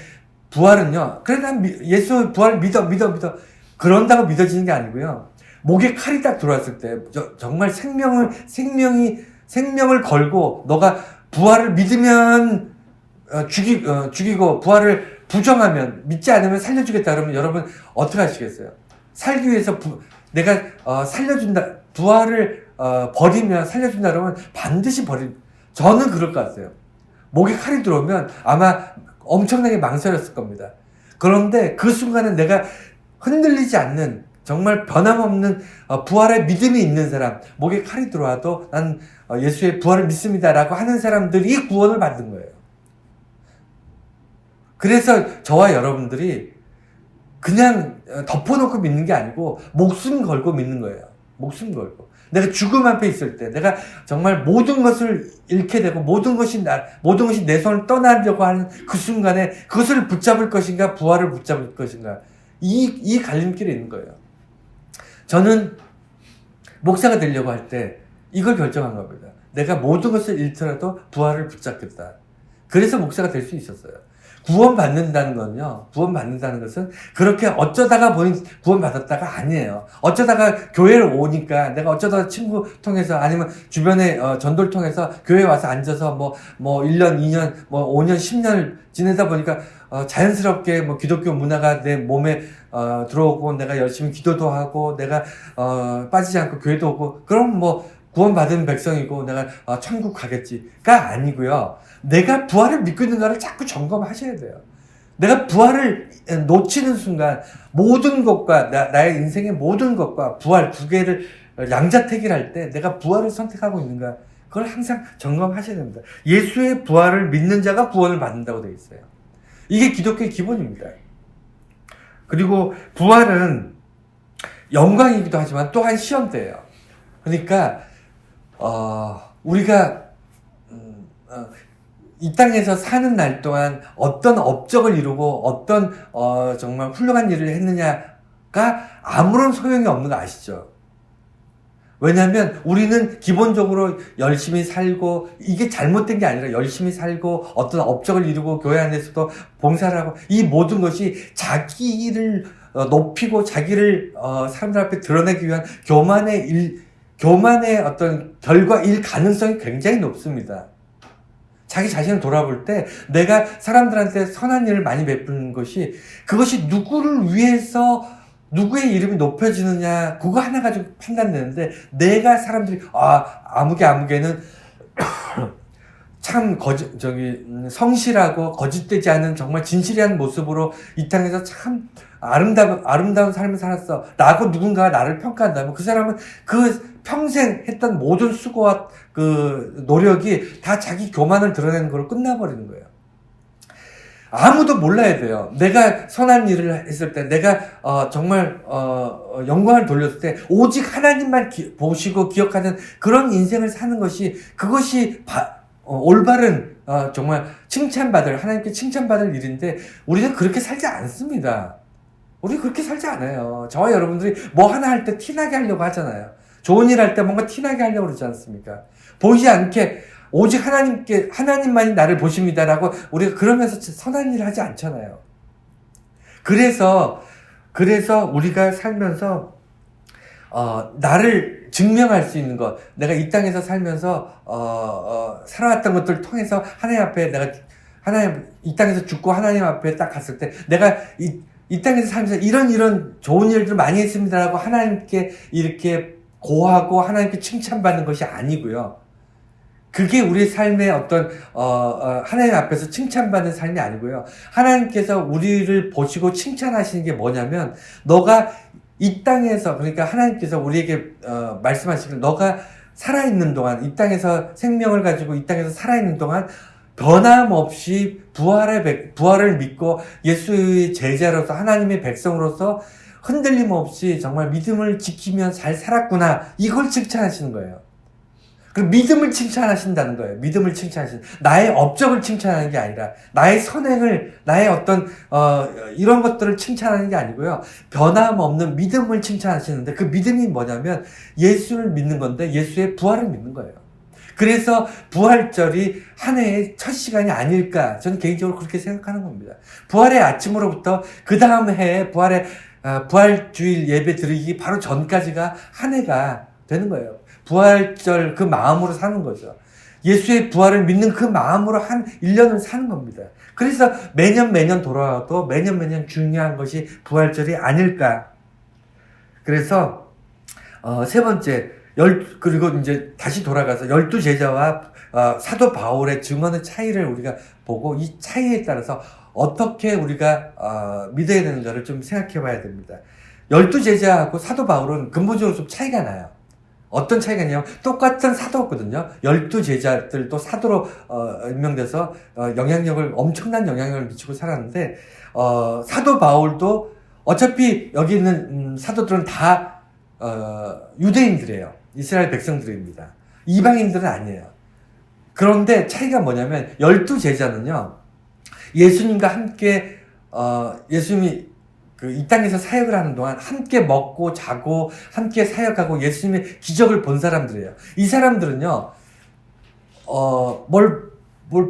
부활은요, 그래 난 예수 부활을 믿어 그런다고 믿어지는 게 아니고요. 목에 칼이 딱 들어왔을 때 정말 생명을 걸고 너가 부활을 믿으면 죽이고 부활을 부정하면, 믿지 않으면 살려주겠다 그러면 여러분 어떻게 하시겠어요? 살기 위해서 내가 살려준다, 부활을 버리면 살려준다 그러면 반드시 저는 그럴 것 같아요. 목에 칼이 들어오면 아마 엄청나게 망설였을 겁니다. 그런데 그 순간은 내가 흔들리지 않는 정말 변함없는 부활의 믿음이 있는 사람, 목에 칼이 들어와도 난 예수의 부활을 믿습니다라고 하는 사람들이 구원을 받는 거예요. 그래서 저와 여러분들이 그냥 덮어놓고 믿는 게 아니고 목숨 걸고 믿는 거예요. 목숨 걸고. 내가 죽음 앞에 있을 때, 내가 정말 모든 것을 잃게 되고 모든 것이 내 손을 떠나려고 하는 그 순간에 그것을 붙잡을 것인가, 부활을 붙잡을 것인가, 이 갈림길에 있는 거예요. 저는 목사가 되려고 할 때 이걸 결정한 겁니다. 내가 모든 것을 잃더라도 부활을 붙잡겠다. 그래서 목사가 될 수 있었어요. 구원받는다는 것은 그렇게 어쩌다가 구원받았다가 아니에요. 어쩌다가 교회를 오니까 내가 어쩌다가 친구 통해서 아니면 주변에 전도를 통해서 교회에 와서 앉아서 뭐 1년, 2년, 5년, 10년을 지내다 보니까 자연스럽게 기독교 문화가 내 몸에 들어오고 내가 열심히 기도도 하고 내가 빠지지 않고 교회도 오고 그럼 구원받은 백성이고 내가 천국 가겠지가 아니고요. 내가 부활을 믿고 있는가를 자꾸 점검하셔야 돼요. 내가 부활을 놓치는 순간 모든 것과 나의 인생의 모든 것과 부활 두 개를 양자택일할 때 내가 부활을 선택하고 있는가, 그걸 항상 점검하셔야 됩니다. 예수의 부활을 믿는 자가 구원을 받는다고 되어 있어요. 이게 기독교의 기본입니다. 그리고 부활은 영광이기도 하지만 또한 시험대예요. 그러니까 우리가 이 땅에서 사는 날 동안 어떤 업적을 이루고 어떤 정말 훌륭한 일을 했느냐가 아무런 소용이 없는 거 아시죠? 왜냐하면 우리는 기본적으로 열심히 살고, 이게 잘못된 게 아니라 열심히 살고 어떤 업적을 이루고 교회 안에서도 봉사를 하고, 이 모든 것이 자기를 높이고 자기를 사람들 앞에 드러내기 위한 교만의 어떤 결과, 일 가능성이 굉장히 높습니다. 자기 자신을 돌아볼 때 내가 사람들한테 선한 일을 많이 베푸는 것이, 그것이 누구를 위해서 누구의 이름이 높여지느냐, 그거 하나 가지고 판단되는데, 내가 사람들이 아무개는 참 성실하고 거짓되지 않은 정말 진실한 모습으로 이 땅에서 참 아름다운 삶을 살았어 라고 누군가가 나를 평가한다면, 그 사람은 그 평생 했던 모든 수고와 그 노력이 다 자기 교만을 드러내는 걸로 끝나버리는 거예요. 아무도 몰라야 돼요. 내가 선한 일을 했을 때, 내가 정말 영광을 돌렸을 때 오직 하나님만 보시고 기억하는 그런 인생을 사는 것이, 그것이 올바른 정말 하나님께 칭찬받을 일인데, 우리는 그렇게 살지 않습니다. 우리 그렇게 살지 않아요. 저와 여러분들이 뭐 하나 할 때 티나게 하려고 하잖아요. 좋은 일 할 때 뭔가 티나게 하려고 그러지 않습니까? 보이지 않게 오직 하나님만이 나를 보십니다라고 우리가 그러면서 선한 일을 하지 않잖아요. 그래서 우리가 살면서 나를 증명할 수 있는 것, 내가 이 땅에서 살면서 살아왔던 것들을 통해서 이 땅에서 죽고 하나님 앞에 딱 갔을 때, 내가 이 땅에서 살면서 이런 좋은 일들을 많이 했습니다라고 하나님께 이렇게 고하고 하나님께 칭찬받는 것이 아니고요. 그게 우리 삶의 어떤 하나님 앞에서 칭찬받는 삶이 아니고요. 하나님께서 우리를 보시고 칭찬하시는 게 뭐냐면, 너가 이 땅에서, 그러니까 하나님께서 우리에게 말씀하시길, 너가 살아있는 동안, 이 땅에서 생명을 가지고 이 땅에서 살아있는 동안 변함없이 부활을 믿고 예수의 제자로서, 하나님의 백성으로서 흔들림 없이 정말 믿음을 지키며 잘 살았구나, 이걸 칭찬하시는 거예요. 그 믿음을 칭찬하신다는 거예요. 믿음을 칭찬하시는, 나의 업적을 칭찬하는 게 아니라, 나의 선행을, 나의 어떤 이런 것들을 칭찬하는 게 아니고요. 변함없는 믿음을 칭찬하시는데, 그 믿음이 뭐냐면 예수를 믿는 건데, 예수의 부활을 믿는 거예요. 그래서 부활절이 한 해의 첫 시간이 아닐까, 저는 개인적으로 그렇게 생각하는 겁니다. 부활의 아침으로부터 그 다음 해에 부활주일 예배 드리기 바로 전까지가 한 해가 되는 거예요. 부활절 그 마음으로 사는 거죠. 예수의 부활을 믿는 그 마음으로 한 1년을 사는 겁니다. 그래서 매년 돌아와도 매년 중요한 것이 부활절이 아닐까. 그래서 세 번째, 그리고 이제 다시 돌아가서 12제자와 사도 바울의 증언의 차이를 우리가 보고, 이 차이에 따라서 어떻게 우리가 믿어야 되는가를 좀 생각해 봐야 됩니다. 12제자하고 사도 바울은 근본적으로 좀 차이가 나요. 어떤 차이가 있냐면, 똑같은 사도거든요. 12제자들도 사도로 임명돼서 엄청난 영향력을 미치고 살았는데, 사도 바울도 어차피 여기 있는 사도들은 다 유대인들이에요. 이스라엘 백성들입니다. 이방인들은 아니에요. 그런데 차이가 뭐냐면, 12제자는요, 예수님과 함께 예수님이 이 땅에서 사역을 하는 동안 함께 먹고 자고 함께 사역하고 예수님의 기적을 본 사람들이에요. 이 사람들은요, 뭘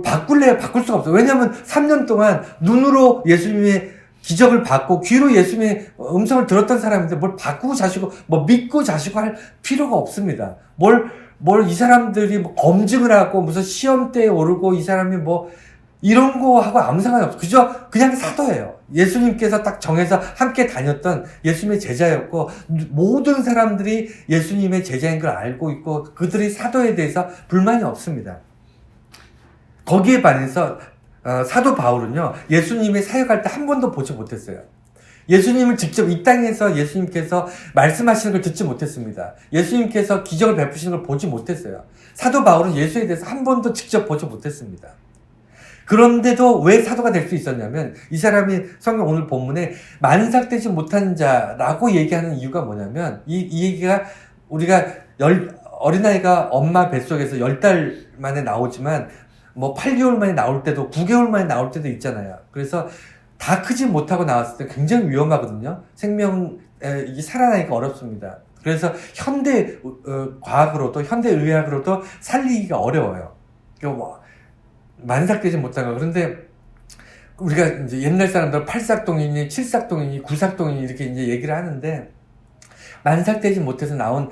바꿀 수가 없어요. 왜냐하면 3년 동안 눈으로 예수님의 기적을 받고 귀로 예수님의 음성을 들었던 사람인데, 뭘 바꾸고 자시고 뭐 믿고 자시고 할 필요가 없습니다. 이 사람들이 검증을 하고 무슨 시험대에 오르고 이 사람이 이런 거 하고 아무 상관이 없어. 그냥 사도예요. 예수님께서 딱 정해서 함께 다녔던 예수님의 제자였고, 모든 사람들이 예수님의 제자인 걸 알고 있고, 그들이 사도에 대해서 불만이 없습니다. 거기에 반해서 사도 바울은요, 예수님의 사역할 때 한 번도 보지 못했어요. 예수님을 직접 이 땅에서 예수님께서 말씀하시는 걸 듣지 못했습니다. 예수님께서 기적을 베푸시는 걸 보지 못했어요. 사도 바울은 예수에 대해서 한 번도 직접 보지 못했습니다. 그런데도 왜 사도가 될 수 있었냐면, 이 사람이 성경 오늘 본문에 만삭되지 못한 자라고 얘기하는 이유가 뭐냐면, 이 얘기가 우리가 어린아이가 엄마 뱃속에서 10달 만에 나오지만, 뭐 8개월 만에 나올 때도 9개월 만에 나올 때도 있잖아요. 그래서 다 크지 못하고 나왔을 때 굉장히 위험하거든요. 이게 살아나기가 어렵습니다. 그래서 현대 과학으로도 현대 의학으로도 살리기가 어려워요. 뭐 만삭되지 못한 거. 그런데 우리가 이제 옛날 사람들 8삭동이니 7삭동이니 9삭동이니 이렇게 이제 얘기를 하는데, 만삭되지 못해서 나온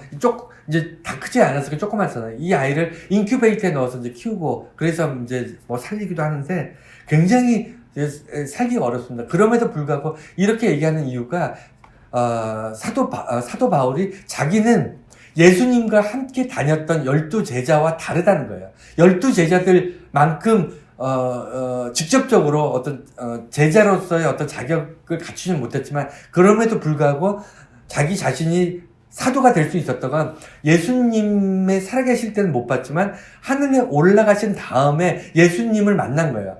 이제 다 크지 않았으니까 조그맣잖아요. 이 아이를 인큐베이터에 넣어서 이제 키우고, 그래서 이제 뭐 살리기도 하는데 굉장히 살기가 어렵습니다. 그럼에도 불구하고 이렇게 얘기하는 이유가 사도 바울이 자기는 예수님과 함께 다녔던 12제자와 다르다는 거예요. 12제자들만큼 직접적으로 어떤 제자로서의 어떤 자격을 갖추지 못했지만, 그럼에도 불구하고 자기 자신이 사도가 될 수 있었던 건 예수님의 살아계실 때는 못 봤지만 하늘에 올라가신 다음에 예수님을 만난 거예요.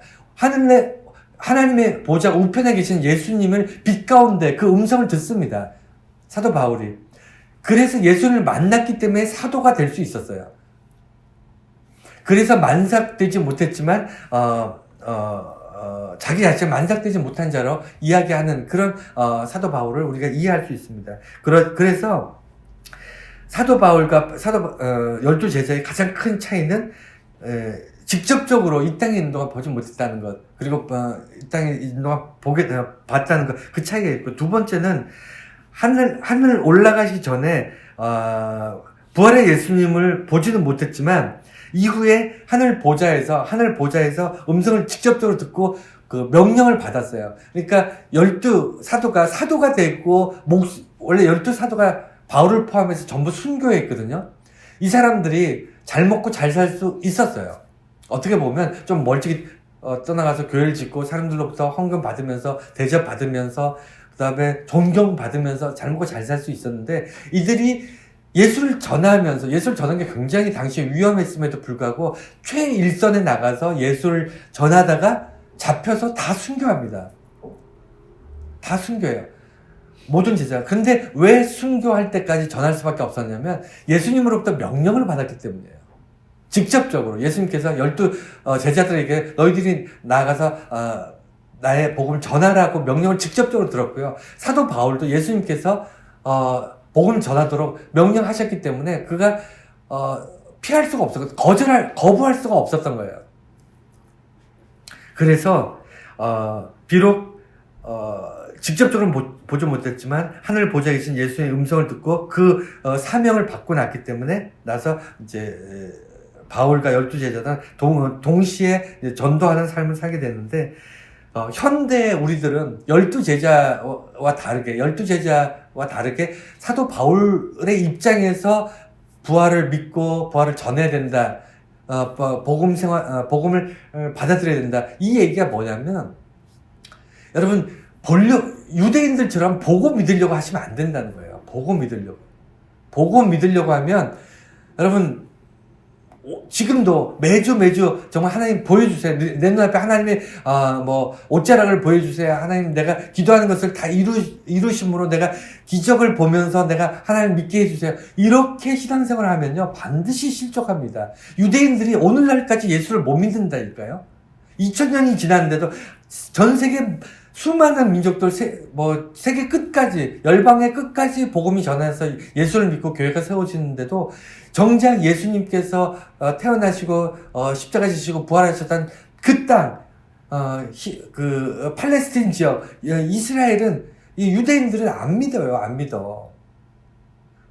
하나님의 보좌 우편에 계신 예수님을 빛 가운데 그 음성을 듣습니다. 사도 바울이. 그래서 예수님을 만났기 때문에 사도가 될 수 있었어요. 그래서 만삭되지 못했지만 자기 자신을 만삭되지 못한 자로 이야기하는 그런 사도 바울을 우리가 이해할 수 있습니다. 그래서 사도 바울과 12제자의 가장 큰 차이는 직접적으로 이 땅에 있는 동안 보지 못했다는 것, 그리고 이 땅에 있는 동안 봤다는 것, 그 차이가 있고, 두 번째는 하늘 올라가시기 전에 부활의 예수님을 보지는 못했지만 이후에 하늘 보좌에서 음성을 직접적으로 듣고 그 명령을 받았어요. 그러니까 12사도가 됐고, 원래 12사도가 바울을 포함해서 전부 순교했거든요. 이 사람들이 잘 먹고 잘 살 수 있었어요. 어떻게 보면 좀 멀찍이 떠나가서 교회를 짓고 사람들로부터 헌금 받으면서 대접 받으면서 그다음에 존경 받으면서 잘 먹고 잘 살 수 있었는데, 이들이 예수를 전하는 게 굉장히 당시에 위험했음에도 불구하고 최일선에 나가서 예수를 전하다가 잡혀서 다 순교합니다. 다 순교해요. 모든 제자가. 근데 왜 순교할 때까지 전할 수밖에 없었냐면 예수님으로부터 명령을 받았기 때문이에요. 직접적으로 예수님께서 12제자들에게 너희들이 나가서 나의 복음을 전하라고 명령을 직접적으로 들었고요. 사도 바울도 예수님께서 복음을 전하도록 명령하셨기 때문에 그가 피할 수가 없었고 거부할 수가 없었던 거예요. 그래서 비록 직접적으로 보지 못했지만 하늘 보좌에 계신 예수의 음성을 듣고 그 사명을 받고 났기 때문에 나서 이제 바울과 12제자는 동시에 전도하는 삶을 살게 됐는데, 현대 우리들은 12제자와 다르게 사도 바울의 입장에서 부활을 믿고 부활을 전해야 된다, 복음을 받아들여야 된다. 이 얘기가 뭐냐면, 여러분, 유대인들처럼 보고 믿으려고 하시면 안 된다는 거예요. 보고 믿으려고 하면, 여러분, 지금도 매주 정말 하나님 보여주세요. 내 눈앞에 하나님의 옷자락을 보여주세요. 하나님, 내가 기도하는 것을 다 이루심으로 내가 기적을 보면서 내가 하나님 믿게 해주세요. 이렇게 신앙생활을 하면요 반드시 실족합니다. 유대인들이 오늘날까지 예수를 못 믿는다니까요. 2000년이 지났는데도 전 세계 수많은 민족들, 세계 끝까지, 열방의 끝까지 복음이 전해서 예수를 믿고 교회가 세워지는데도 정작 예수님께서 태어나시고 십자가 지시고 부활하셨던 그 땅, 팔레스틴 지역, 이스라엘은 이 유대인들은 안 믿어요. 안 믿어.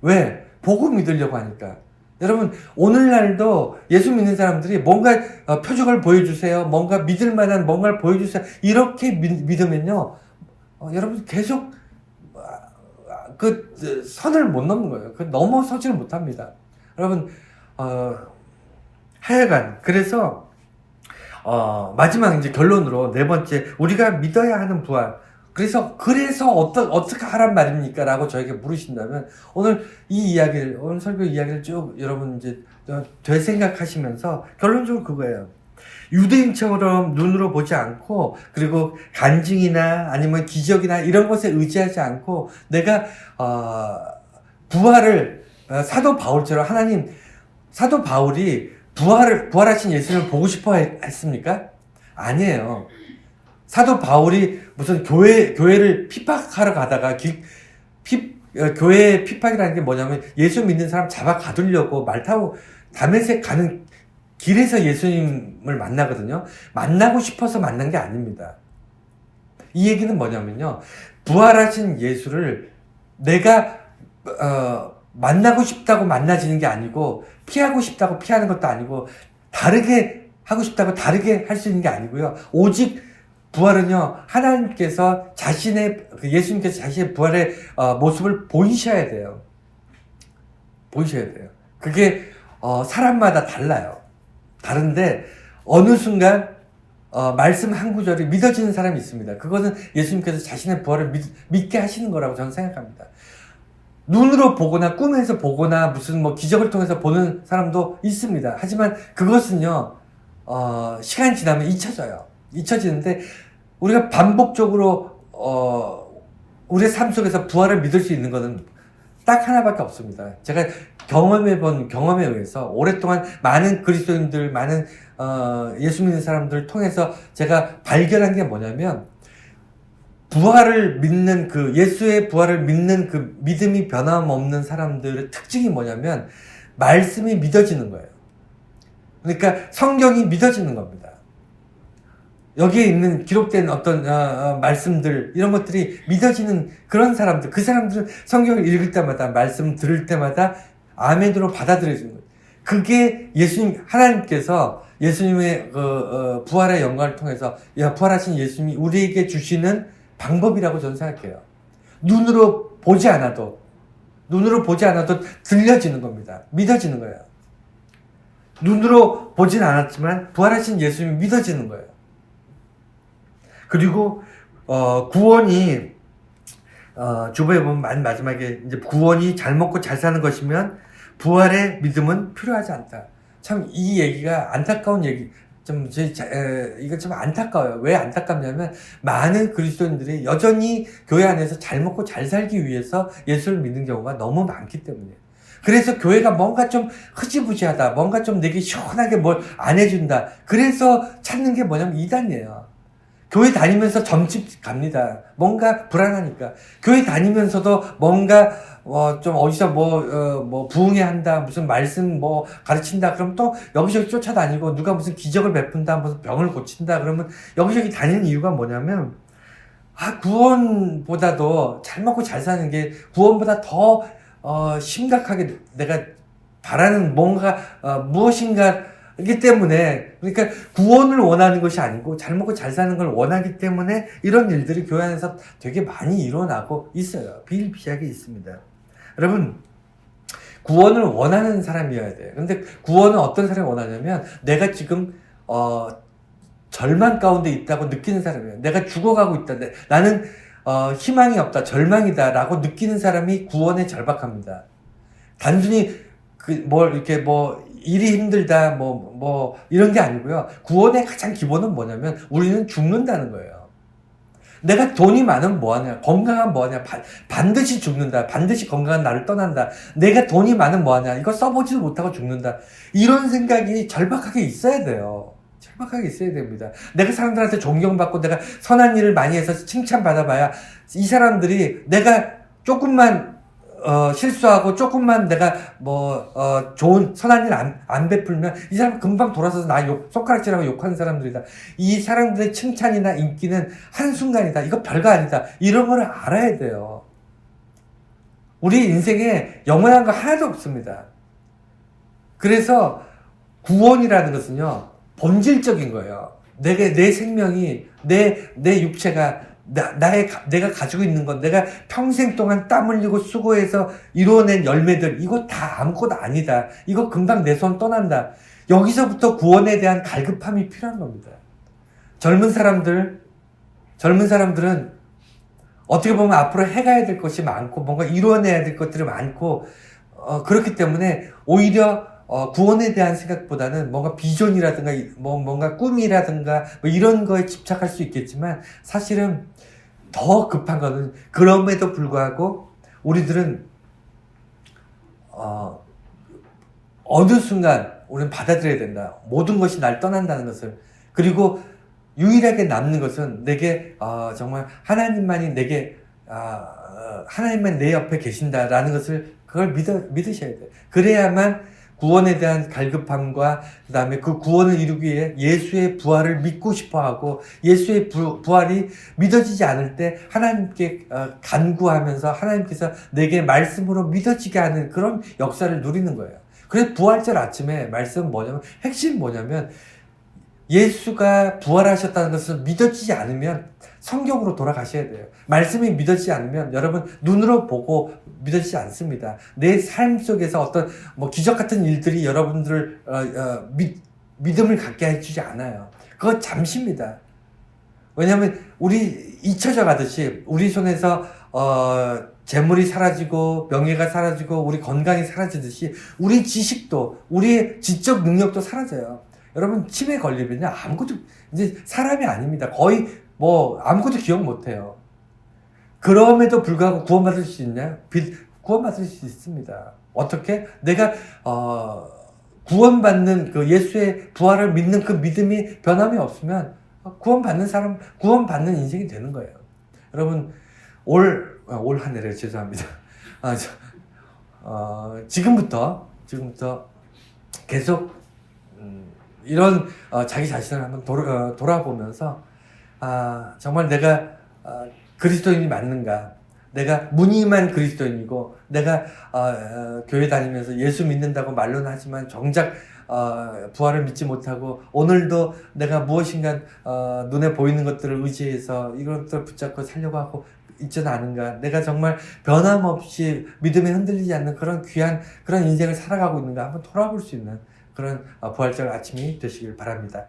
왜? 복음 믿으려고 하니까. 여러분, 오늘날도 예수 믿는 사람들이 뭔가 표적을 보여주세요. 뭔가 믿을 만한 뭔가를 보여주세요. 이렇게 믿으면요, 여러분 계속 그 선을 못 넘는 거예요. 넘어서지를 못합니다. 여러분, 하여간 그래서 마지막 이제 결론으로 네 번째, 우리가 믿어야 하는 부활. 그래서 어떻게 하란 말입니까? 라고 저에게 물으신다면, 오늘 설교 이야기를 쭉 여러분 이제 되생각하시면서 결론적으로 그거예요. 유대인처럼 눈으로 보지 않고, 그리고 간증이나 아니면 기적이나 이런 것에 의지하지 않고, 내가 부활을 사도 바울처럼 사도 바울이 부활하신 예수님을 보고 싶어 했습니까? 아니에요. 사도 바울이 무슨 교회를 핍박하러 가다가 교회 핍박이라는 게 뭐냐면 예수 믿는 사람 잡아 가두려고 말 타고 다메섹 가는 길에서 예수님을 만나거든요. 만나고 싶어서 만난 게 아닙니다. 이 얘기는 뭐냐면요. 부활하신 예수를 내가 만나고 싶다고 만나지는 게 아니고 피하고 싶다고 피하는 것도 아니고 다르게 하고 싶다고 다르게 할 수 있는 게 아니고요. 오직 부활은요, 하나님께서 예수님께서 자신의 부활의 모습을 보이셔야 돼요. 보이셔야 돼요. 그게 사람마다 달라요. 다른데 어느 순간 말씀 한 구절이 믿어지는 사람이 있습니다. 그것은 예수님께서 자신의 부활을 믿게 하시는 거라고 저는 생각합니다. 눈으로 보거나 꿈에서 보거나 무슨 뭐 기적을 통해서 보는 사람도 있습니다. 하지만 그것은요, 시간이 지나면 잊혀지는데 우리가 반복적으로 우리의 삶 속에서 부활을 믿을 수 있는 것은 딱 하나밖에 없습니다. 제가 경험에 의해서 오랫동안 많은 그리스도인들, 많은 예수 믿는 사람들을 통해서 제가 발견한 게 뭐냐면 부활을 믿는 예수의 부활을 믿는 그 믿음이 변함없는 사람들의 특징이 뭐냐면 말씀이 믿어지는 거예요. 그러니까 성경이 믿어지는 겁니다. 여기에 있는 기록된 어떤 말씀들 이런 것들이 믿어지는 그런 사람들, 그 사람들은 성경을 읽을 때마다 말씀 들을 때마다 아멘으로 받아들여지는 거예요. 그게 하나님께서 예수님의 부활의 영광을 통해서 부활하신 예수님이 우리에게 주시는 방법이라고 저는 생각해요. 눈으로 보지 않아도 들려지는 겁니다. 믿어지는 거예요. 눈으로 보진 않았지만 부활하신 예수님이 믿어지는 거예요. 그리고 구원이 주보에 보면 맨 마지막에 이제 구원이 잘 먹고 잘 사는 것이면 부활의 믿음은 필요하지 않다. 참 이 얘기가 안타까운 얘기. 이거 좀 안타까워요. 왜 안타깝냐면 많은 그리스도인들이 여전히 교회 안에서 잘 먹고 잘 살기 위해서 예수를 믿는 경우가 너무 많기 때문이에요. 그래서 교회가 뭔가 좀 흐지부지하다, 뭔가 좀 내게 시원하게 뭘 안 해준다. 그래서 찾는 게 뭐냐면 이단이에요. 교회 다니면서 점집 갑니다. 뭔가 불안하니까. 교회 다니면서도 뭔가 좀 어디서 부흥회 한다, 무슨 말씀 가르친다, 그럼 또 여기저기 쫓아다니고 누가 무슨 기적을 베푼다, 무슨 병을 고친다, 그러면 여기저기 다니는 이유가 뭐냐면 구원보다도 잘 먹고 잘 사는 게 구원보다 더 심각하게 내가 바라는 뭔가 무엇인가이기 때문에, 그러니까 구원을 원하는 것이 아니고 잘 먹고 잘 사는 걸 원하기 때문에 이런 일들이 교회 안에서 되게 많이 일어나고 있어요. 비일비재하게 있습니다. 여러분, 구원을 원하는 사람이어야 돼요. 근데 구원은 어떤 사람이 원하냐면 내가 지금 절망 가운데 있다고 느끼는 사람이에요. 내가 죽어가고 있다. 나는 희망이 없다, 절망이다 라고 느끼는 사람이 구원에 절박합니다. 단순히 일이 힘들다, 이런 게 아니고요. 구원의 가장 기본은 뭐냐면 우리는 죽는다는 거예요. 내가 돈이 많으면 뭐하냐, 건강하면 뭐하냐, 반드시 죽는다, 반드시 건강한 나를 떠난다, 내가 돈이 많으면 뭐하냐, 이거 써보지도 못하고 죽는다, 이런 생각이 절박하게 있어야 돼요. 절박하게 있어야 됩니다. 내가 사람들한테 존경받고 내가 선한 일을 많이 해서 칭찬받아봐야 이 사람들이 내가 조금만 실수하고 조금만 내가 좋은 선한 일 안 베풀면 이 사람 금방 돌아서서 손가락질하고 욕하는 사람들이다. 이 사람들의 칭찬이나 인기는 한순간이다. 이거 별거 아니다. 이런 거를 알아야 돼요. 우리 인생에 영원한 거 하나도 없습니다. 그래서 구원이라는 것은요, 본질적인 거예요. 내 생명이, 내 육체가 내가 가지고 있는 것, 내가 평생 동안 땀 흘리고 수고해서 이루어낸 열매들, 이거 다 아무것도 아니다. 이거 금방 내 손 떠난다. 여기서부터 구원에 대한 갈급함이 필요한 겁니다. 젊은 사람들은 어떻게 보면 앞으로 해가야 될 것이 많고, 뭔가 이루어내야 될 것들이 많고, 그렇기 때문에 오히려 구원에 대한 생각보다는 뭔가 비전이라든가 뭔가 꿈이라든가 이런 거에 집착할 수 있겠지만, 사실은 더 급한 거는, 그럼에도 불구하고 우리들은 어느 순간 우리는 받아들여야 된다. 모든 것이 날 떠난다는 것을. 그리고 유일하게 남는 것은 내게 정말 하나님만이 내게 하나님만 내 옆에 계신다라는 것을 그걸 믿으셔야 돼요. 그래야만 구원에 대한 갈급함과 그 다음에 그 구원을 이루기 위해 예수의 부활을 믿고 싶어하고 예수의 부활이 믿어지지 않을 때 하나님께 간구하면서 하나님께서 내게 말씀으로 믿어지게 하는 그런 역사를 누리는 거예요. 그래서 부활절 아침에 말씀은 뭐냐면 핵심이 뭐냐면 예수가 부활하셨다는 것을 믿어지지 않으면 성경으로 돌아가셔야 돼요. 말씀이 믿어지지 않으면 여러분 눈으로 보고 믿어지지 않습니다. 내 삶 속에서 어떤 기적 같은 일들이 여러분들을 믿음을 갖게 해주지 않아요. 그거 잠시입니다. 왜냐하면 우리 잊혀져 가듯이 우리 손에서 재물이 사라지고 명예가 사라지고 우리 건강이 사라지듯이 우리 지식도 우리의 지적 능력도 사라져요. 여러분 치매 걸리면요 아무것도 이제 사람이 아닙니다. 거의 아무것도 기억 못해요. 그럼에도 불구하고 구원받을 수 있냐? 구원받을 수 있습니다. 어떻게? 내가 구원받는 그 예수의 부활을 믿는 그 믿음이 변함이 없으면 구원받는 인생이 되는 거예요. 여러분 올 한 해를 죄송합니다. 지금부터 계속 이런 자기 자신을 한번 돌아보면서 정말 내가 그리스도인이 맞는가? 내가 무늬만 그리스도인이고 내가 교회 다니면서 예수 믿는다고 말로는 하지만 정작 부활을 믿지 못하고 오늘도 내가 무엇인가 눈에 보이는 것들을 의지해서 이것들을 붙잡고 살려고 하고 있지는 않은가? 내가 정말 변함없이 믿음에 흔들리지 않는 그런 귀한 그런 인생을 살아가고 있는가? 한번 돌아볼 수 있는 그런 부활절 아침이 되시길 바랍니다.